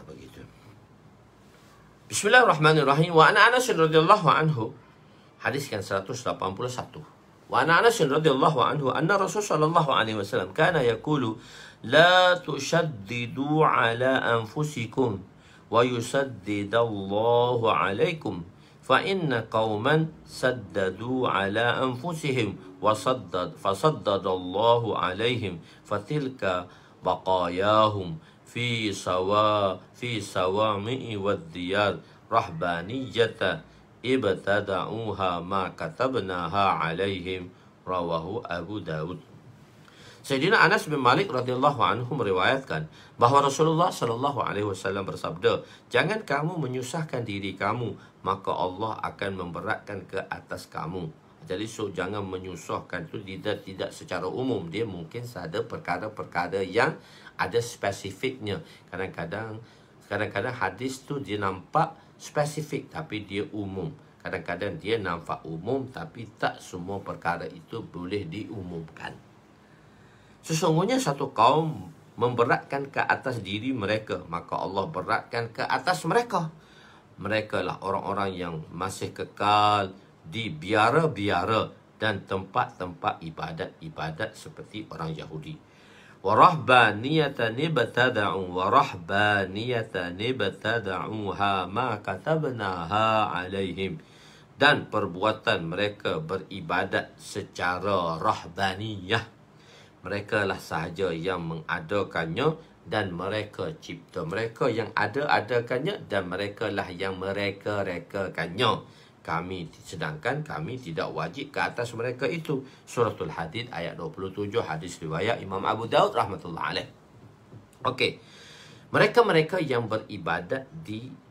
Begitu. Bismillahirrahmanirrahim. Wa ana Anas radhiyallahu anhu, hadis kan 181. Wa ana Anas radhiyallahu anhu anna Rasul sallallahu alaihi wasallam kana yaqulu la tushaddidu ala anfusikum wa yusaddidallahu alaikum fa inna qauman saddadu ala anfusihim wa fasaddadallahu alaihim fatilka baqayahum fi sawami'i wad diyar rahbaniyata ibtada'uha ma katabnaha alaihim, rawahu Abu Daud. Sayyidina Anas bin Malik radhiyallahu anhu meriwayatkan bahawa Rasulullah sallallahu alaihi wasallam bersabda, jangan kamu menyusahkan diri kamu, maka Allah akan memberatkan ke atas kamu. Jadi jangan menyusahkan tu tidak secara umum. Dia mungkin ada perkara-perkara yang ada spesifiknya. Kadang-kadang hadis tu dia nampak spesifik tapi dia umum. Kadang-kadang dia nampak umum tapi tak semua perkara itu boleh diumumkan. Sesungguhnya satu kaum memberatkan ke atas diri mereka, maka Allah beratkan ke atas mereka. Mereka lah orang-orang yang masih kekal di biara-biara dan tempat-tempat ibadat-ibadat seperti orang Yahudi. Warahbaniyatan ibtada'uha ma katabnaha alaihim. Dan perbuatan mereka beribadat secara rahbaniyah. Mereka lah sahaja yang mengadakannya dan mereka cipta. Mereka yang ada-adakannya dan mereka lah yang mereka-rekakannya. sedangkan kami tidak wajib ke atas mereka itu. Suratul Hadid ayat 27, hadis riwayat Imam Abu Daud rahmatullah alaih. Okey. Mereka-mereka yang beribadat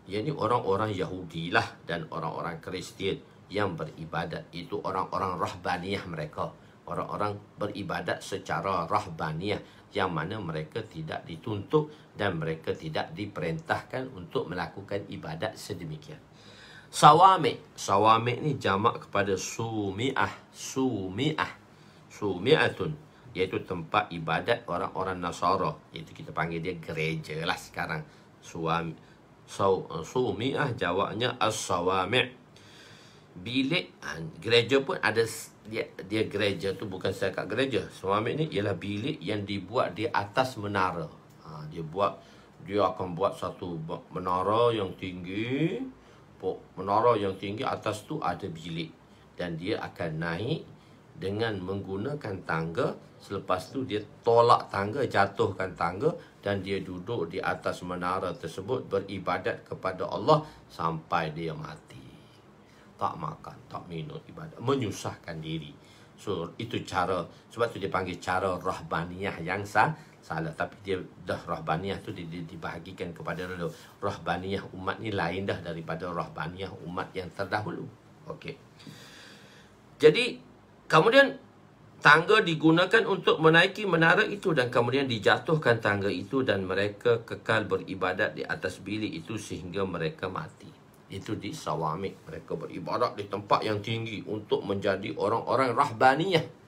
yakni orang-orang Yahudi lah dan orang-orang Kristian yang beribadat itu orang-orang rahbaniyah mereka. Orang-orang beribadat secara rahbaniyah yang mana mereka tidak dituntut dan mereka tidak diperintahkan untuk melakukan ibadat sedemikian. Sawami' ni jamak kepada sumi'ah. Sumi'atun, iaitu tempat ibadat orang-orang Nasara, iaitu kita panggil dia gereja lah sekarang. Sumi'ah jawabnya as-sawami'. Bilik gereja pun ada dia gereja tu bukan setakat gereja. Sawami' ni ialah bilik yang dibuat di atas menara. Dia akan buat satu menara yang tinggi. Menara yang tinggi, atas tu ada bilik dan dia akan naik dengan menggunakan tangga. Selepas tu dia tolak tangga, jatuhkan tangga dan dia duduk di atas menara tersebut beribadat kepada Allah sampai dia mati. Tak makan, tak minum, ibadat, menyusahkan diri. So itu cara, sebab tu dia panggil cara rahbaniyah yang salah. Tapi dia dah rahbaniyah tu dibahagikan kepada rahbaniyah umat ni lain dah daripada rahbaniyah umat yang terdahulu. Okey. Jadi kemudian tangga digunakan untuk menaiki menara itu dan kemudian dijatuhkan tangga itu dan mereka kekal beribadat di atas bilik itu sehingga mereka mati. Itu di Sawami'. Mereka beribadat di tempat yang tinggi untuk menjadi orang-orang rahbaniyah.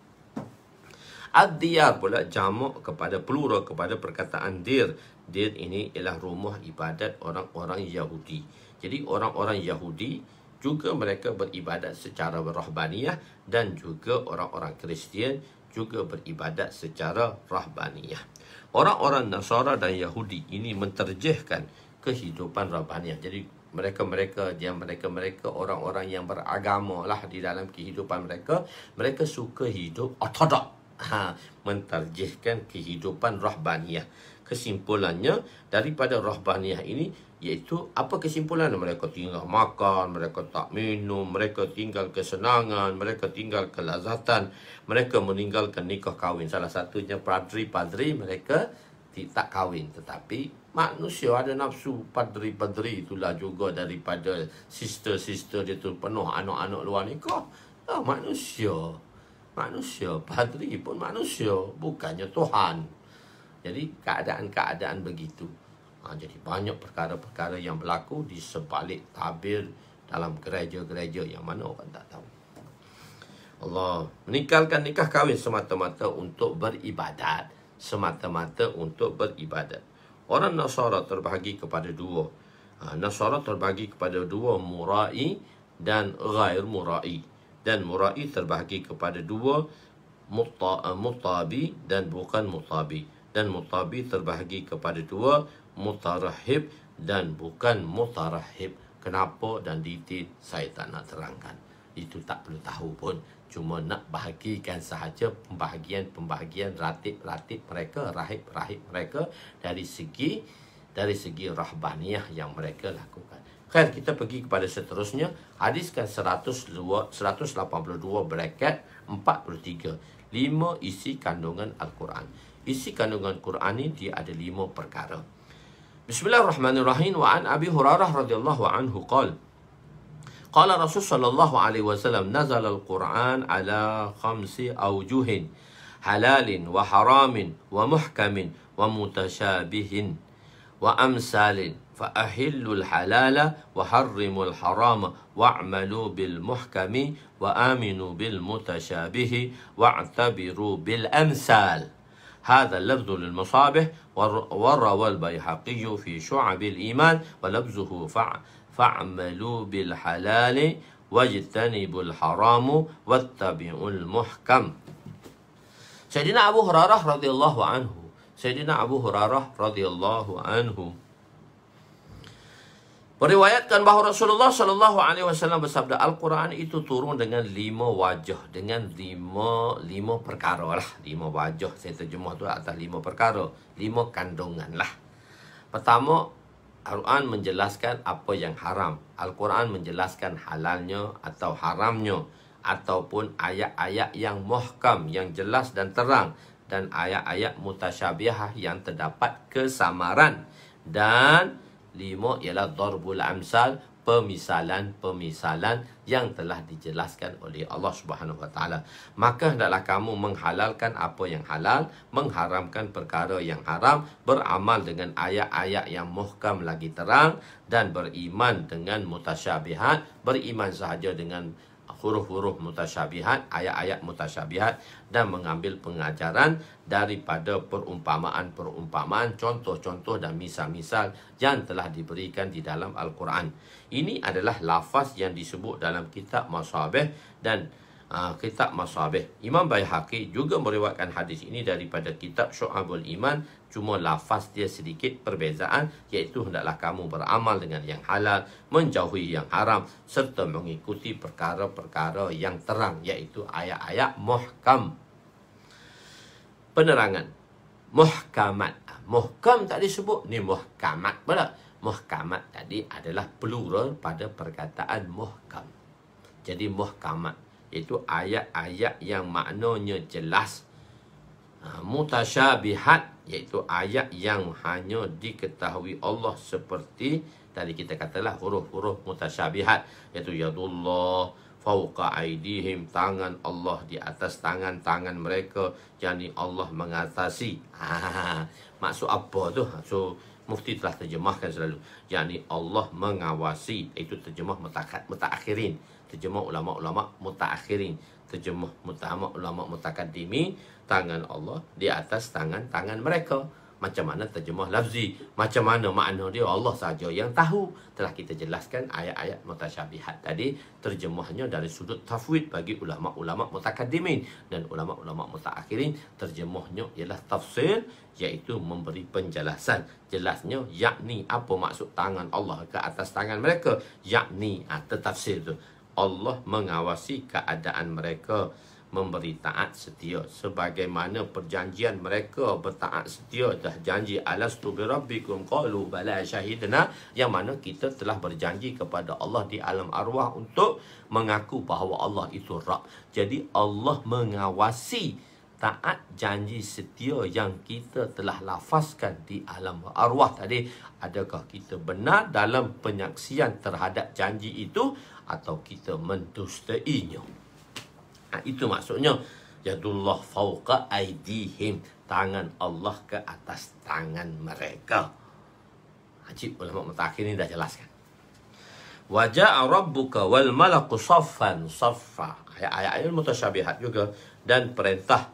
Ad-diyar pula jamak kepada plural kepada perkataan dir. Dir ini ialah rumah ibadat orang-orang Yahudi. Jadi orang-orang Yahudi juga mereka beribadat secara rahbaniyah dan juga orang-orang Kristian juga beribadat secara rahbaniyah. Orang-orang Nasara dan Yahudi ini menterjihkan kehidupan rahbaniyah. Jadi mereka orang-orang yang beragama lah di dalam kehidupan mereka. Mereka suka hidup ortodok. Menterjihkan kehidupan rahbaniyah. Kesimpulannya daripada rahbaniyah ini iaitu apa kesimpulan? Mereka tinggal makan, mereka tak minum, mereka tinggal kesenangan, mereka tinggal kelazatan, mereka meninggalkan nikah kahwin. Salah satunya padri-padri mereka tak kahwin, tetapi manusia ada nafsu. Padri-padri itulah juga daripada sister-sister dia tu penuh anak-anak luar nikah. Manusia, padri pun manusia, bukannya Tuhan. Jadi keadaan-keadaan begitu. Jadi banyak perkara-perkara yang berlaku di sebalik tabir dalam gereja-gereja yang mana orang tak tahu. Allah meninggalkan nikah kahwin semata-mata untuk beribadat. Semata-mata untuk beribadat. Orang Nasara terbahagi kepada dua. Murai dan ghair murai. Dan murai terbahagi kepada dua, mutabi dan bukan mutabi. Dan mutabi terbahagi kepada dua, mutarahib dan bukan mutarahib. Kenapa dan detail saya tak nak terangkan. Itu tak perlu tahu pun. Cuma nak bahagikan sahaja pembahagian ratib-ratib mereka, rahib-rahib mereka dari segi rahbaniyah yang mereka lakukan. Khair, kita pergi kepada seterusnya. Hadis kan 182 bracket 43. 5 isi kandungan Al-Quran. Isi kandungan Quran ini dia ada 5 perkara. Bismillahirrahmanirrahim. Wa an Abi Hurairah radhiyallahu anhu qala qala Rasul sallallahu alaihi wasallam nazala al-Quran ala 5 awjuhin halalin wa haramin wa muhkamin wa mutasyabihin wa amsalin fa ahillul halala wa harrimul harama wa'malu bil muhkami wa aminu bil mutasyabihi wa'tabiru bil amsal. هذا اللفظ للمصابح وروى البيهقي في شعب الإيمان ولفظه فاعملوا بالحلال واجتنبوا الحرام واتبعوا المحكم. Sayyidina Abu Hurairah radhiyallahu anhu meriwayatkan bahawa Rasulullah sallallahu alaihi wasallam bersabda, Al-Quran itu turun dengan 5 wajah, dengan 5 perkara lah. 5 wajah, saya terjemah tu atas 5 perkara, 5 kandungan lah. Pertama, Al-Quran menjelaskan apa yang haram. Al-Quran menjelaskan halalnya atau haramnya. Ataupun ayat-ayat yang muhkam, yang jelas dan terang. Dan ayat-ayat mutasyabihah yang terdapat kesamaran. Dan 5 ialah darbul amsal, pemisalan-pemisalan yang telah dijelaskan oleh Allah Subhanahu Wa Taala. Maka hendaklah kamu menghalalkan apa yang halal, mengharamkan perkara yang haram, beramal dengan ayat-ayat yang muhkam lagi terang, dan beriman dengan mutasyabihat, beriman sahaja dengan huruf-huruf mutasyabihat, ayat-ayat mutasyabihat, dan mengambil pengajaran daripada perumpamaan-perumpamaan, contoh-contoh dan misal-misal yang telah diberikan di dalam Al-Quran. Ini adalah lafaz yang disebut dalam kitab Masabih dan kitab Masabih. Imam Baihaqi juga meriwayatkan hadis ini daripada kitab Syu'abul Iman. Cuma lafaz dia sedikit perbezaan, iaitu hendaklah kamu beramal dengan yang halal, menjauhi yang haram, serta mengikuti perkara-perkara yang terang, iaitu ayat-ayat muhkam. Penerangan muhkamat. Muhkam tak disebut, ni muhkamat pula. Muhkamat tadi adalah plural pada perkataan muhkam. Jadi muhkamat iaitu ayat-ayat yang maknanya jelas. Mutasyabihat iaitu ayat yang hanya diketahui Allah, seperti tadi kita katalah huruf-huruf mutasyabihat, iaitu yadullah fauqa aidihim, tangan Allah di atas tangan-tangan mereka, yakni Allah mengatasi. Maksud apa tu? So mufti telah terjemahkan selalu, yakni Allah mengawasi. Itu terjemah mutaakhirin, terjemah ulama-ulama mutaakhirin, terjemah ulama mutakaddimin, tangan Allah di atas tangan-tangan mereka. Macam mana terjemah lafzi, macam mana makna dia, Allah saja yang tahu. Telah kita jelaskan ayat-ayat mutasyabihat tadi, terjemahnya dari sudut tafwid bagi ulama-ulama mutakaddimin, dan ulama-ulama mutaakhirin terjemahnya ialah tafsir, iaitu memberi penjelasan. Jelasnya yakni apa maksud tangan Allah ke atas tangan mereka, yakni tertafsir tu Allah mengawasi keadaan mereka, memberi taat setia sebagaimana perjanjian mereka bertaat setia. Dah janji alastu bi rabbikum qalu bala syahidna, yang mana kita telah berjanji kepada Allah di alam arwah untuk mengaku bahawa Allah itu Rabb. Jadi Allah mengawasi taat janji setia yang kita telah lafazkan di alam arwah tadi. Adakah kita benar dalam penyaksian terhadap janji itu atau kita mendustainya? Itu maksudnya yadullah fauqa aidihim, tangan Allah ke atas tangan mereka. Ajib, ulama mutakhir ini dah jelaskan. Wa ja'a rabbuka wal malaku saffan saffa. Ayat-ayat mutasyabihat juga. Dan perintah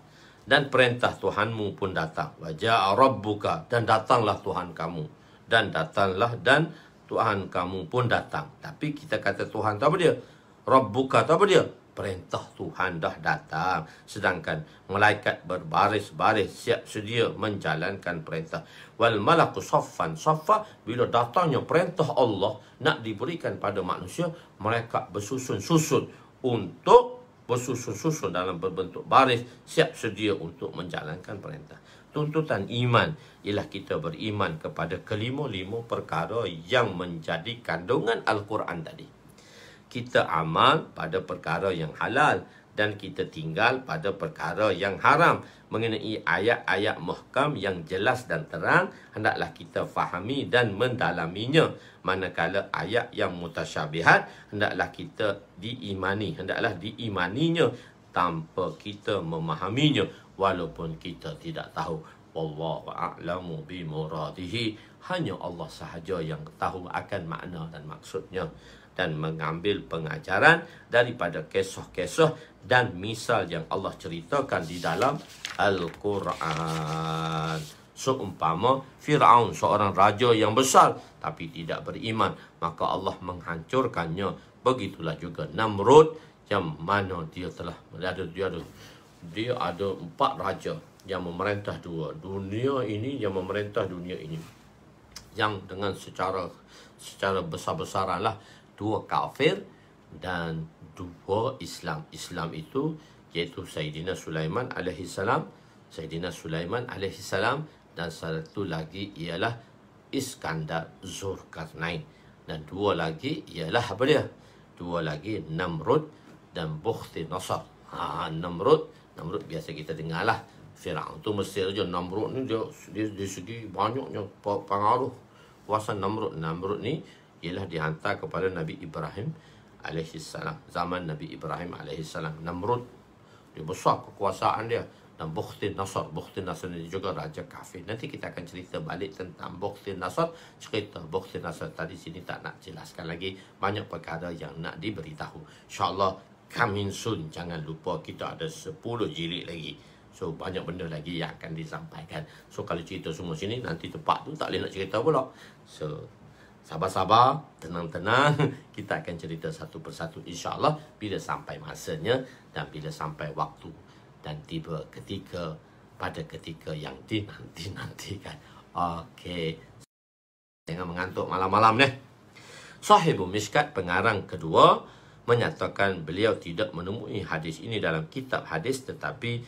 Tuhanmu pun datang. Wa ja'a rabbuka, dan datanglah Tuhan kamu. Dan datanglah, dan Tuhan kamu pun datang. Tapi kita kata Tuhan tu apa dia? Rabbuka tu apa dia? Perintah Tuhan dah datang. Sedangkan malaikat berbaris-baris siap sedia menjalankan perintah. Wal malaku saffan saffa, bila datangnya perintah Allah nak diberikan pada manusia, mereka bersusun-susun untuk bersusun-susun dalam berbentuk baris, siap sedia untuk menjalankan perintah. Tuntutan iman ialah kita beriman kepada kelima-lima perkara yang menjadi kandungan Al-Quran tadi. Kita amal pada perkara yang halal dan kita tinggal pada perkara yang haram. Mengenai ayat-ayat muhkam yang jelas dan terang, hendaklah kita fahami dan mendalaminya. Manakala ayat yang mutasyabihat, hendaklah kita diimaninya tanpa kita memahaminya, walaupun kita tidak tahu. Wallahu a'lamu bimuradihi, hanya Allah sahaja yang tahu akan makna dan maksudnya. Dan mengambil pengajaran daripada kisah-kisah dan misal yang Allah ceritakan di dalam Al-Quran. Seumpama Fir'aun, seorang raja yang besar tapi tidak beriman, maka Allah menghancurkannya. Begitulah juga Namrud, yang mana dia ada 4 raja yang memerintah dunia ini, yang memerintah dunia ini, yang dengan secara besar-besaran lah, 2 kafir dan 2 Islam. Islam itu iaitu Sayyidina Sulaiman alaihissalam, dan satu lagi ialah Iskandar Zulkarnain. Dan dua lagi ialah apa dia? Dua lagi Namrud dan Bukhtinasar. Namrud biasa kita dengar lah. Firaun tu Mesir je. Namrud ni dia segi banyaknya pengaruh kuasa Namrud. Namrud ni ialah dihantar kepada Nabi Ibrahim alaihissalam. Zaman Nabi Ibrahim alaihissalam. Namrud dia besar kekuasaan dia. Dan Bukhtinasar ni juga raja kafir. Nanti kita akan cerita balik tentang Bukhtinasar. Cerita Bukhtinasar tadi sini tak nak jelaskan lagi. Banyak perkara yang nak diberitahu. InsyaAllah coming soon. Jangan lupa kita ada 10 jilid lagi. So banyak benda lagi yang akan disampaikan. So kalau cerita semua sini, nanti tempat tu tak boleh nak cerita pula. So sabar-sabar, tenang-tenang. Kita akan cerita satu persatu insyaAllah bila sampai masanya dan bila sampai waktu. Dan tiba pada ketika yang dinanti-nantikan. Okey. Jangan mengantuk malam-malam ni. Sahibul Mishkat, pengarang kedua, menyatakan beliau tidak menemui hadis ini dalam kitab hadis, tetapi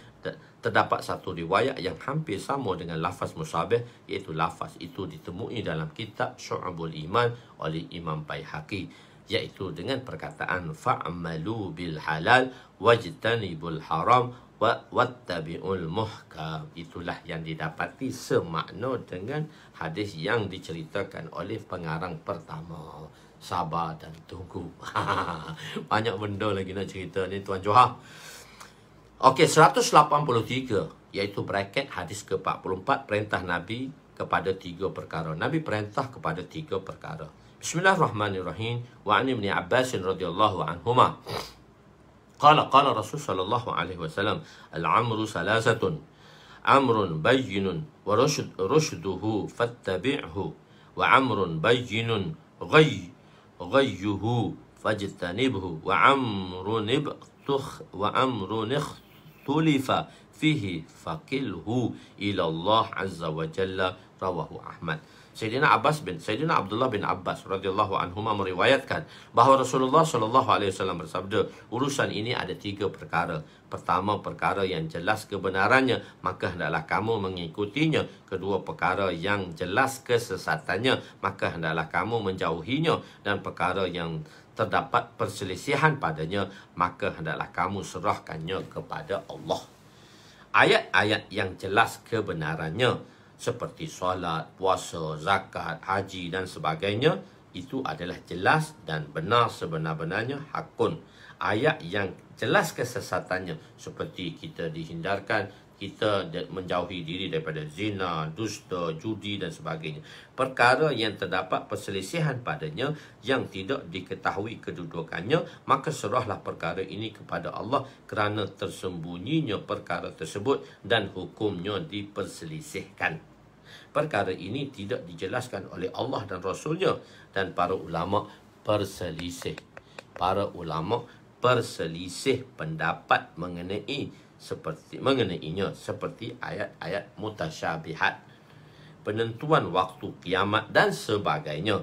terdapat satu riwayat yang hampir sama dengan lafaz musyabih, iaitu lafaz itu ditemui dalam kitab Syu'abul Iman oleh Imam Baihaqi, iaitu dengan perkataan fa'amalu bil halal wajtanibul haram wattabi'ul muhkam. Itulah yang didapati semakna dengan hadis yang diceritakan oleh pengarang pertama. Sabar dan tunggu. Banyak benda lagi nak cerita ni Tuan Johar. Okey, 183 iaitu bracket hadis ke-44, perintah Nabi kepada 3 perkara. Nabi perintah kepada 3 perkara. Bismillahirrahmanirrahim. Wa an Ibn Abbas radhiyallahu anhuma qala Rasul sallallahu alaihi wasallam al-amru salasatun amrun bayyinun wa rushduhu fattabi'hu wa amrun bayyinun ghayyuhu fajtanibhu wa amrun ikhtulifa fihi faqilhu ila Allah azza wa jalla, rawahu Ahmad. Sayyidina Abdullah bin Abbas radhiyallahu anhuma meriwayatkan bahawa Rasulullah sallallahu alaihi wasallam bersabda, urusan ini ada 3 perkara. Pertama, perkara yang jelas kebenarannya, maka hendaklah kamu mengikutinya. Kedua, perkara yang jelas kesesatannya, maka hendaklah kamu menjauhinya. Dan perkara yang terdapat perselisihan padanya, maka hendaklah kamu serahkannya kepada Allah. Ayat-ayat yang jelas kebenarannya seperti solat, puasa, zakat, haji dan sebagainya, itu adalah jelas dan benar sebenar-benarnya, hakun. Ayat yang jelas kesesatannya seperti kita dihindarkan, kita menjauhi diri daripada zina, dusta, judi dan sebagainya. Perkara yang terdapat perselisihan padanya yang tidak diketahui kedudukannya, maka serahlah perkara ini kepada Allah kerana tersembunyinya perkara tersebut dan hukumnya diperselisihkan. Perkara ini tidak dijelaskan oleh Allah dan Rasulnya, dan para ulama perselisih. Para ulama perselisih pendapat mengenainya seperti ayat-ayat mutasyabihat, penentuan waktu kiamat dan sebagainya.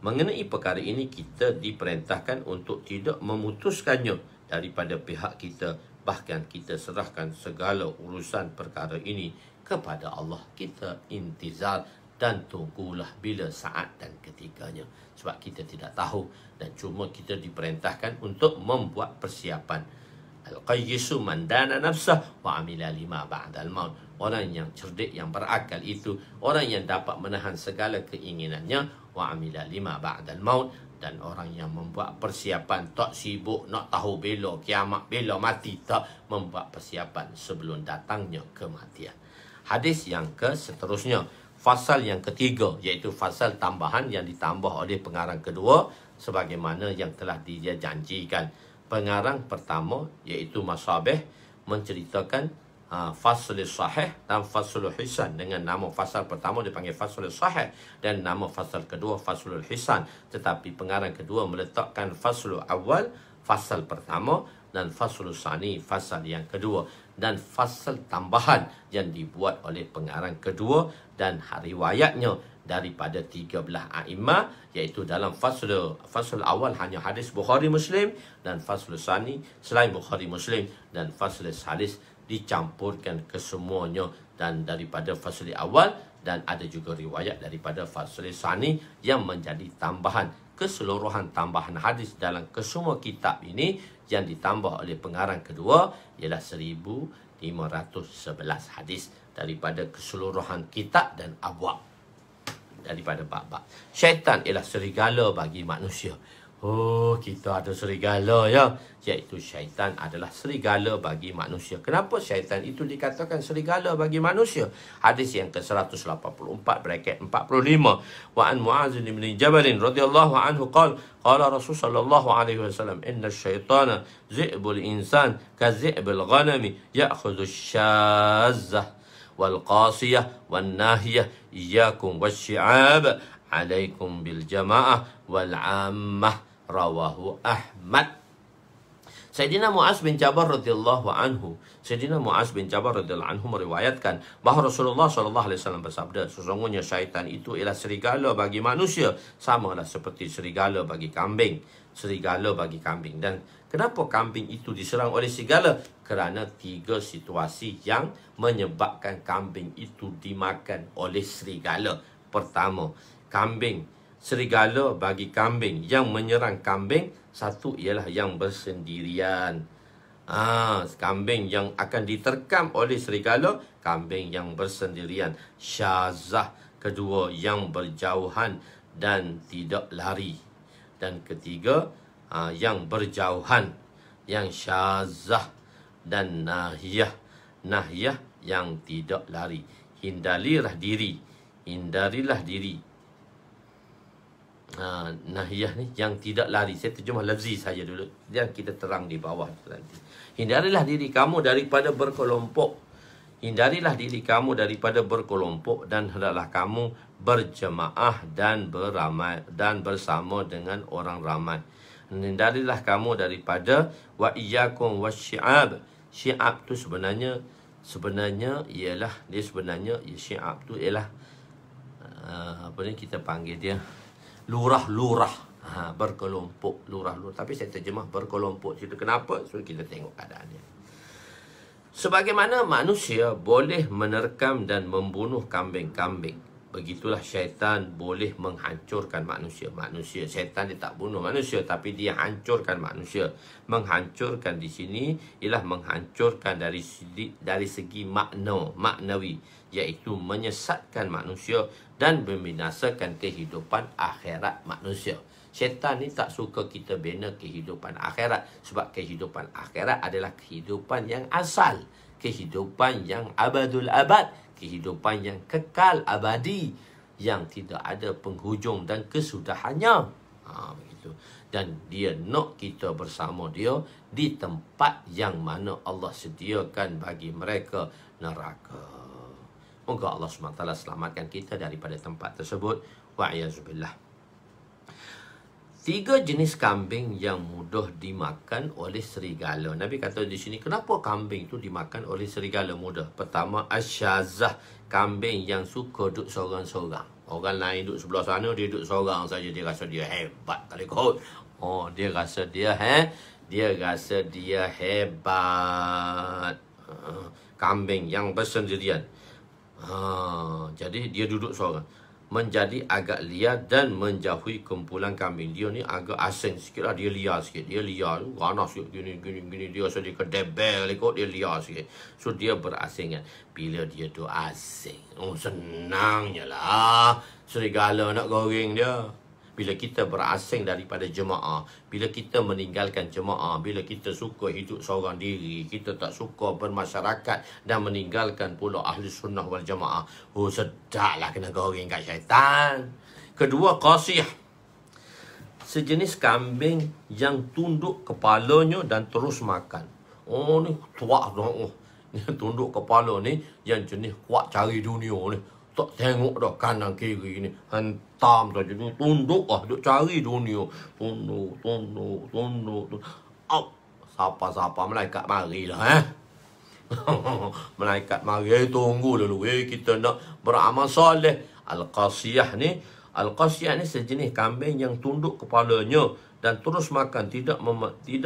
Mengenai perkara ini kita diperintahkan untuk tidak memutuskannya daripada pihak kita, bahkan kita serahkan segala urusan perkara ini kepada Allah. Kita intizar dan tunggulah bila saat dan ketikanya, sebab kita tidak tahu dan cuma kita diperintahkan untuk membuat persiapan. Al-qayyisu man dana nafsah wa amila lima ba'dal maut. Orang yang cerdik, yang berakal itu orang yang dapat menahan segala keinginannya, wa amila lima ba'dal maut, dan orang yang membuat persiapan, tak sibuk nak tahu bila kiamat, bila mati, tak, membuat persiapan sebelum datangnya kematian. Hadis yang seterusnya, fasal yang ketiga, iaitu fasal tambahan yang ditambah oleh pengarang kedua sebagaimana yang telah dia janjikan. Pengarang pertama iaitu Masabih menceritakan faslul sahih dan faslul hisan. Dengan nama fasal pertama dipanggil faslul sahih dan nama fasal kedua faslul hisan. Tetapi pengarang kedua meletakkan faslul awal, fasal pertama, dan faslul sani, fasal yang kedua. Dan fasal tambahan yang dibuat oleh pengarang kedua dan riwayatnya daripada 13 a'imah, iaitu dalam fasal awal hanya hadis Bukhari Muslim, dan fasal sani selain Bukhari Muslim, dan fasal salis dicampurkan kesemuanya. Dan daripada fasal awal Dan ada juga riwayat daripada Fasli Sani yang menjadi tambahan. Keseluruhan tambahan hadis dalam kesemua kitab ini yang ditambah oleh pengarang kedua ialah 1511 hadis daripada keseluruhan kitab dan abwab, daripada bab-bab. Syaitan ialah serigala bagi manusia. Oh, kita ada serigala ya, iaitu syaitan adalah serigala bagi manusia. Kenapa syaitan itu dikatakan serigala bagi manusia? Hadis yang ke-184 bracket 45. Wa an Mu'adz bin Jabal radhiyallahu anhu qala Rasul sallallahu alaihi wasallam inna asyaitana zi'bul insan ka zi'bil ghanami ya'khudhu asy-syazzah wal qasiyah wan nahiyah iyyakum wasyi'ab alaikum bil jamaah wal 'ammah. Rawahu Ahmad. Sayyidina Mu'adz bin Jabal radhiyallahu anhu meriwayatkan bahawa Rasulullah sallallahu alaihi wasallam bersabda, sesungguhnya syaitan itu ialah serigala bagi manusia, samalah seperti serigala bagi kambing. Serigala bagi kambing. Dan kenapa kambing itu diserang oleh serigala? Kerana 3 situasi yang menyebabkan kambing itu dimakan oleh serigala. Pertama, serigala bagi kambing yang menyerang kambing, satu ialah yang bersendirian. Kambing yang akan diterkam oleh serigala, kambing yang bersendirian. Syazah, kedua yang berjauhan dan tidak lari. Dan ketiga, yang berjauhan, yang syazah. Dan nahiyah yang tidak lari. Hindarilah diri. Nahiyah ni yang tidak lari. Saya terjemah lafzi saja dulu, dan kita terang di bawah nanti. Hindarilah diri kamu daripada berkelompok. Dan hendaklah kamu berjemaah dan beramai dan bersama dengan orang ramai. Hindarilah kamu daripada wa iyyakum wasyi'ab. Syi'ab tu sebenarnya ialah syi'ab tu ialah kita panggil dia lurah-lurah, berkelompok, lurah-lurah. Tapi saya terjemah berkelompok. Cerita kenapa? So kita tengok keadaannya. Sebagaimana manusia boleh menerkam dan membunuh kambing-kambing, begitulah syaitan boleh menghancurkan manusia. Syaitan dia tak bunuh manusia, tapi dia hancurkan manusia. Menghancurkan di sini ialah menghancurkan dari segi maknawi, iaitu menyesatkan manusia dan membinasakan kehidupan akhirat manusia. Syaitan ni tak suka kita bina kehidupan akhirat, sebab kehidupan akhirat adalah kehidupan yang asal, kehidupan yang abadul abad, kehidupan yang kekal abadi, yang tidak ada penghujung dan kesudahannya. Begitu. Dan dia nak kita bersama dia di tempat yang mana Allah sediakan bagi mereka neraka. Moga Allah SWT selamatkan kita daripada tempat tersebut. Wa'iyyazubillah. 3 jenis kambing yang mudah dimakan oleh serigala. Nabi kata di sini, kenapa kambing itu dimakan oleh serigala mudah? Pertama, asyazah, kambing yang suka duduk seorang-seorang. Orang lain duduk sebelah sana, dia duduk seorang saja, dia rasa dia hebat kali kot. Dia rasa dia hebat. Kambing yang bersendirian. Jadi dia duduk seorang, menjadi agak liar dan menjauhi kumpulan kambing. Dia ni agak asing sikit lah, dia liar sikit. Dia liar, ganas sikit, gini. Dia rasa dia kedebel ikut, dia liar sikit. So dia berasingan. Bila dia tu asing, senangnya lah serigala nak goreng dia. Bila kita berasing daripada jemaah, bila kita meninggalkan jemaah, bila kita suka hidup seorang diri, kita tak suka bermasyarakat dan meninggalkan pula ahli sunnah wal jamaah, sedaplah kena goreng kat syaitan. Kedua, qasiyah, sejenis kambing yang tunduk kepalanya dan terus makan. Ni tuak dah. Ni tunduk kepala ni yang jenis kuat cari dunia ni. Tak tengok dah kanan kiri ni, hentam saja, tunduk lah, duk cari dunia. Tunduk. Siapa malaikat marilah. Malaikat mari, tunggu dulu, kita nak beramal soleh. Al-qasiyah ni sejenis kambing yang tunduk kepalanya dan terus makan, tidak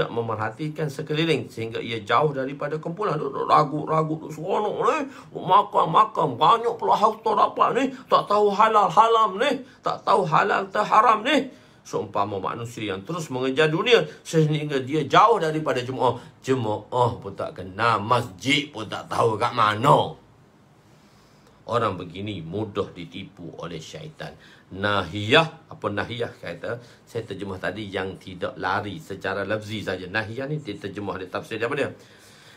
memerhatikan sekeliling sehingga ia jauh daripada kumpulan. Duduk ragu-ragu, duduk seronok ni, makan banyak pula harta dapat ni, tak tahu halal haram ni, tak tahu halal terharam ni. Seumpama manusia yang terus mengejar dunia sehingga dia jauh daripada jemaah. Jemaah pun tak kenal, masjid pun tak tahu kat mana. Orang begini mudah ditipu oleh syaitan. Nahiyah, apa nahiyah kata? Saya terjemah tadi yang tidak lari secara lafzi saja. Nahiyah ni diterjemah di tafsir apa dia?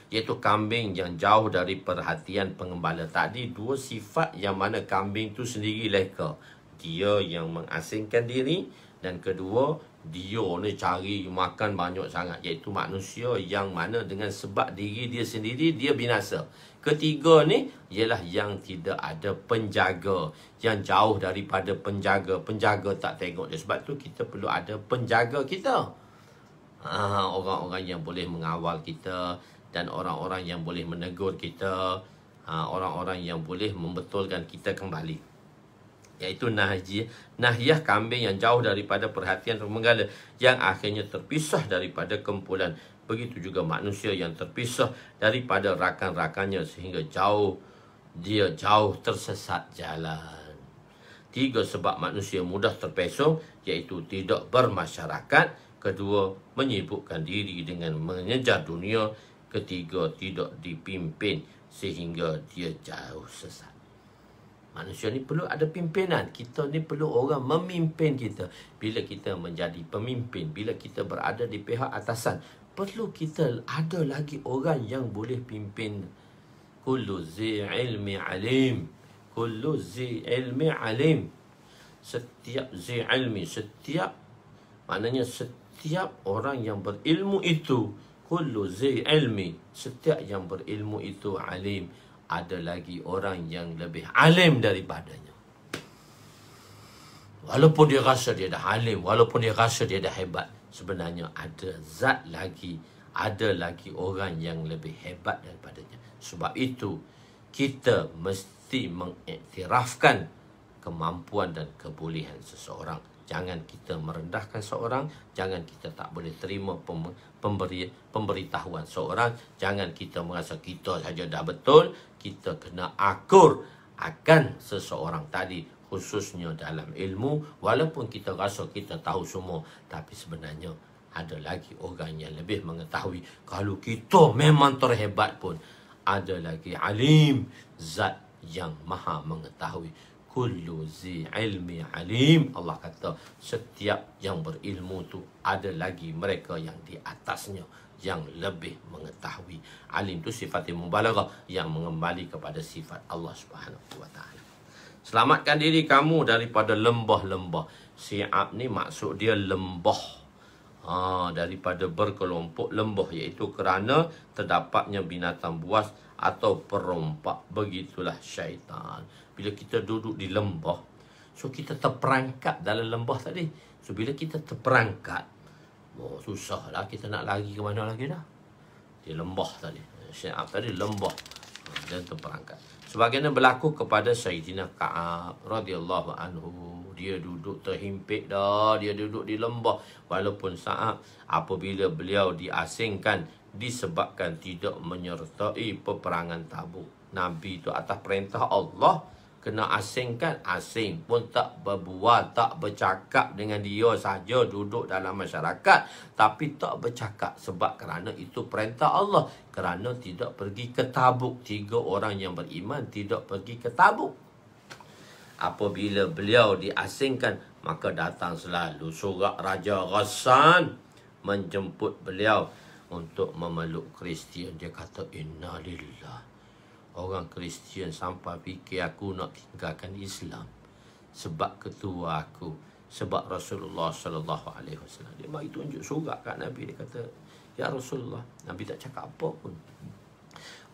Iaitu kambing yang jauh dari perhatian pengembala. Tadi dua sifat yang mana kambing tu sendiri leka. Dia yang mengasingkan diri, dan kedua, dia ni cari makan banyak sangat. Iaitu manusia yang mana dengan sebab diri dia sendiri, dia binasa. Ketiga ni ialah yang tidak ada penjaga, yang jauh daripada penjaga. Penjaga tak tengok dia. Sebab tu kita perlu ada penjaga kita. Orang-orang yang boleh mengawal kita, dan orang-orang yang boleh menegur kita, orang-orang yang boleh membetulkan kita kembali. Iaitu nahiyah, kambing yang jauh daripada perhatian pengembala, yang akhirnya terpisah daripada kumpulan. Begitu juga manusia yang terpisah daripada rakan-rakannya sehingga dia jauh tersesat jalan. 3 sebab manusia mudah terpesong, iaitu tidak bermasyarakat. Kedua, menyibukkan diri dengan mengejar dunia. Ketiga, tidak dipimpin sehingga dia jauh sesat. Manusia ni perlu ada pimpinan. Kita ni perlu orang memimpin kita. Bila kita menjadi pemimpin, bila kita berada di pihak atasan, perlu kita ada lagi orang yang boleh pimpin. Kullu zi ilmi alim. Kullu zi ilmi alim. Setiap zi ilmi, maknanya setiap orang yang berilmu itu, kullu zi ilmi, setiap yang berilmu itu alim. Ada lagi orang yang lebih alim daripadanya. Walaupun dia rasa dia dah alim, walaupun dia rasa dia dah hebat, sebenarnya ada lagi orang yang lebih hebat daripadanya. Sebab itu, kita mesti mengiktirafkan kemampuan dan kebolehan seseorang. Jangan kita merendahkan seorang, jangan kita tak boleh terima pemberitahuan seorang, jangan kita merasa kita saja dah betul. Kita kena akur akan seseorang tadi, khususnya dalam ilmu. Walaupun kita rasa kita tahu semua, tapi sebenarnya ada lagi orang yang lebih mengetahui. Kalau kita memang terhebat pun, ada lagi alim, zat yang maha mengetahui. Kullu zi ilmi alim. Allah kata setiap yang berilmu tu ada lagi mereka yang di atasnya yang lebih mengetahui. Alim tu sifat mubalaghah yang mengembali kepada sifat Allah Subhanahu wa taala. Selamatkan diri kamu daripada lembah-lembah. Si'ab ni maksud dia lembah. Daripada berkelompok lembah, iaitu kerana terdapatnya binatang buas atau perompak. Begitulah syaitan. Bila kita duduk di lembah, so kita terperangkap dalam lembah tadi. So bila kita terperangkap, susahlah kita nak lari ke mana lagi dah. Di lembah tadi. Syaitan tadi lembah. Dan terperangkap. Sebagaimana berlaku kepada Sayyidina Ka'ab radhiyallahu anhu. Dia duduk terhimpit dah. Dia duduk di lembah. Walaupun saat apabila beliau diasingkan disebabkan tidak menyertai peperangan Tabuk. Nabi itu atas perintah Allah kena asingkan, asing pun tak berbuat, tak bercakap dengan dia saja, duduk dalam masyarakat tapi tak bercakap sebab kerana itu perintah Allah, kerana tidak pergi ke Tabuk. 3 orang yang beriman tidak pergi ke Tabuk. Apabila beliau diasingkan, maka datang selalu surat Raja Ghassan menjemput beliau untuk memeluk Kristian. Dia kata, Inna lillah. Orang Kristian sampai fikir aku nak tinggalkan Islam sebab ketua aku, sebab Rasulullah SAW. Dia bagi tunjuk surat kat Nabi. Dia kata, Ya Rasulullah. Nabi tak cakap apa pun.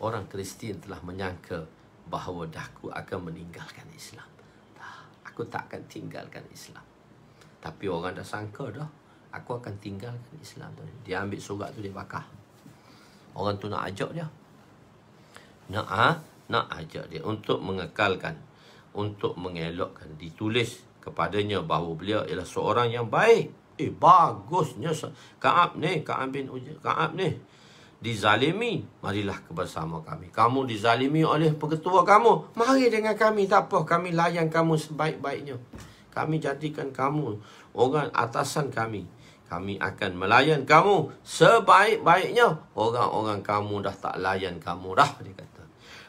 Orang Kristian telah menyangka bahawa aku akan meninggalkan Islam. Aku tak akan tinggalkan Islam. Tapi orang dah sangka dah aku akan tinggalkan Islam. Dia ambil surat tu, dia bakar. Orang tu nak ajak dia. Nak ajak dia untuk mengekalkan, untuk mengelakkan. Ditulis kepadanya bahawa beliau ialah seorang yang baik. Bagusnya Ka'ab ni dizalimi, marilah bersama kami. Kamu dizalimi oleh peketua kamu, mari dengan kami, tak apa, kami layan kamu sebaik-baiknya. Kami jadikan kamu orang atasan kami. Kami akan melayan kamu sebaik-baiknya. Orang-orang kamu dah tak layan kamu dah, dia kata.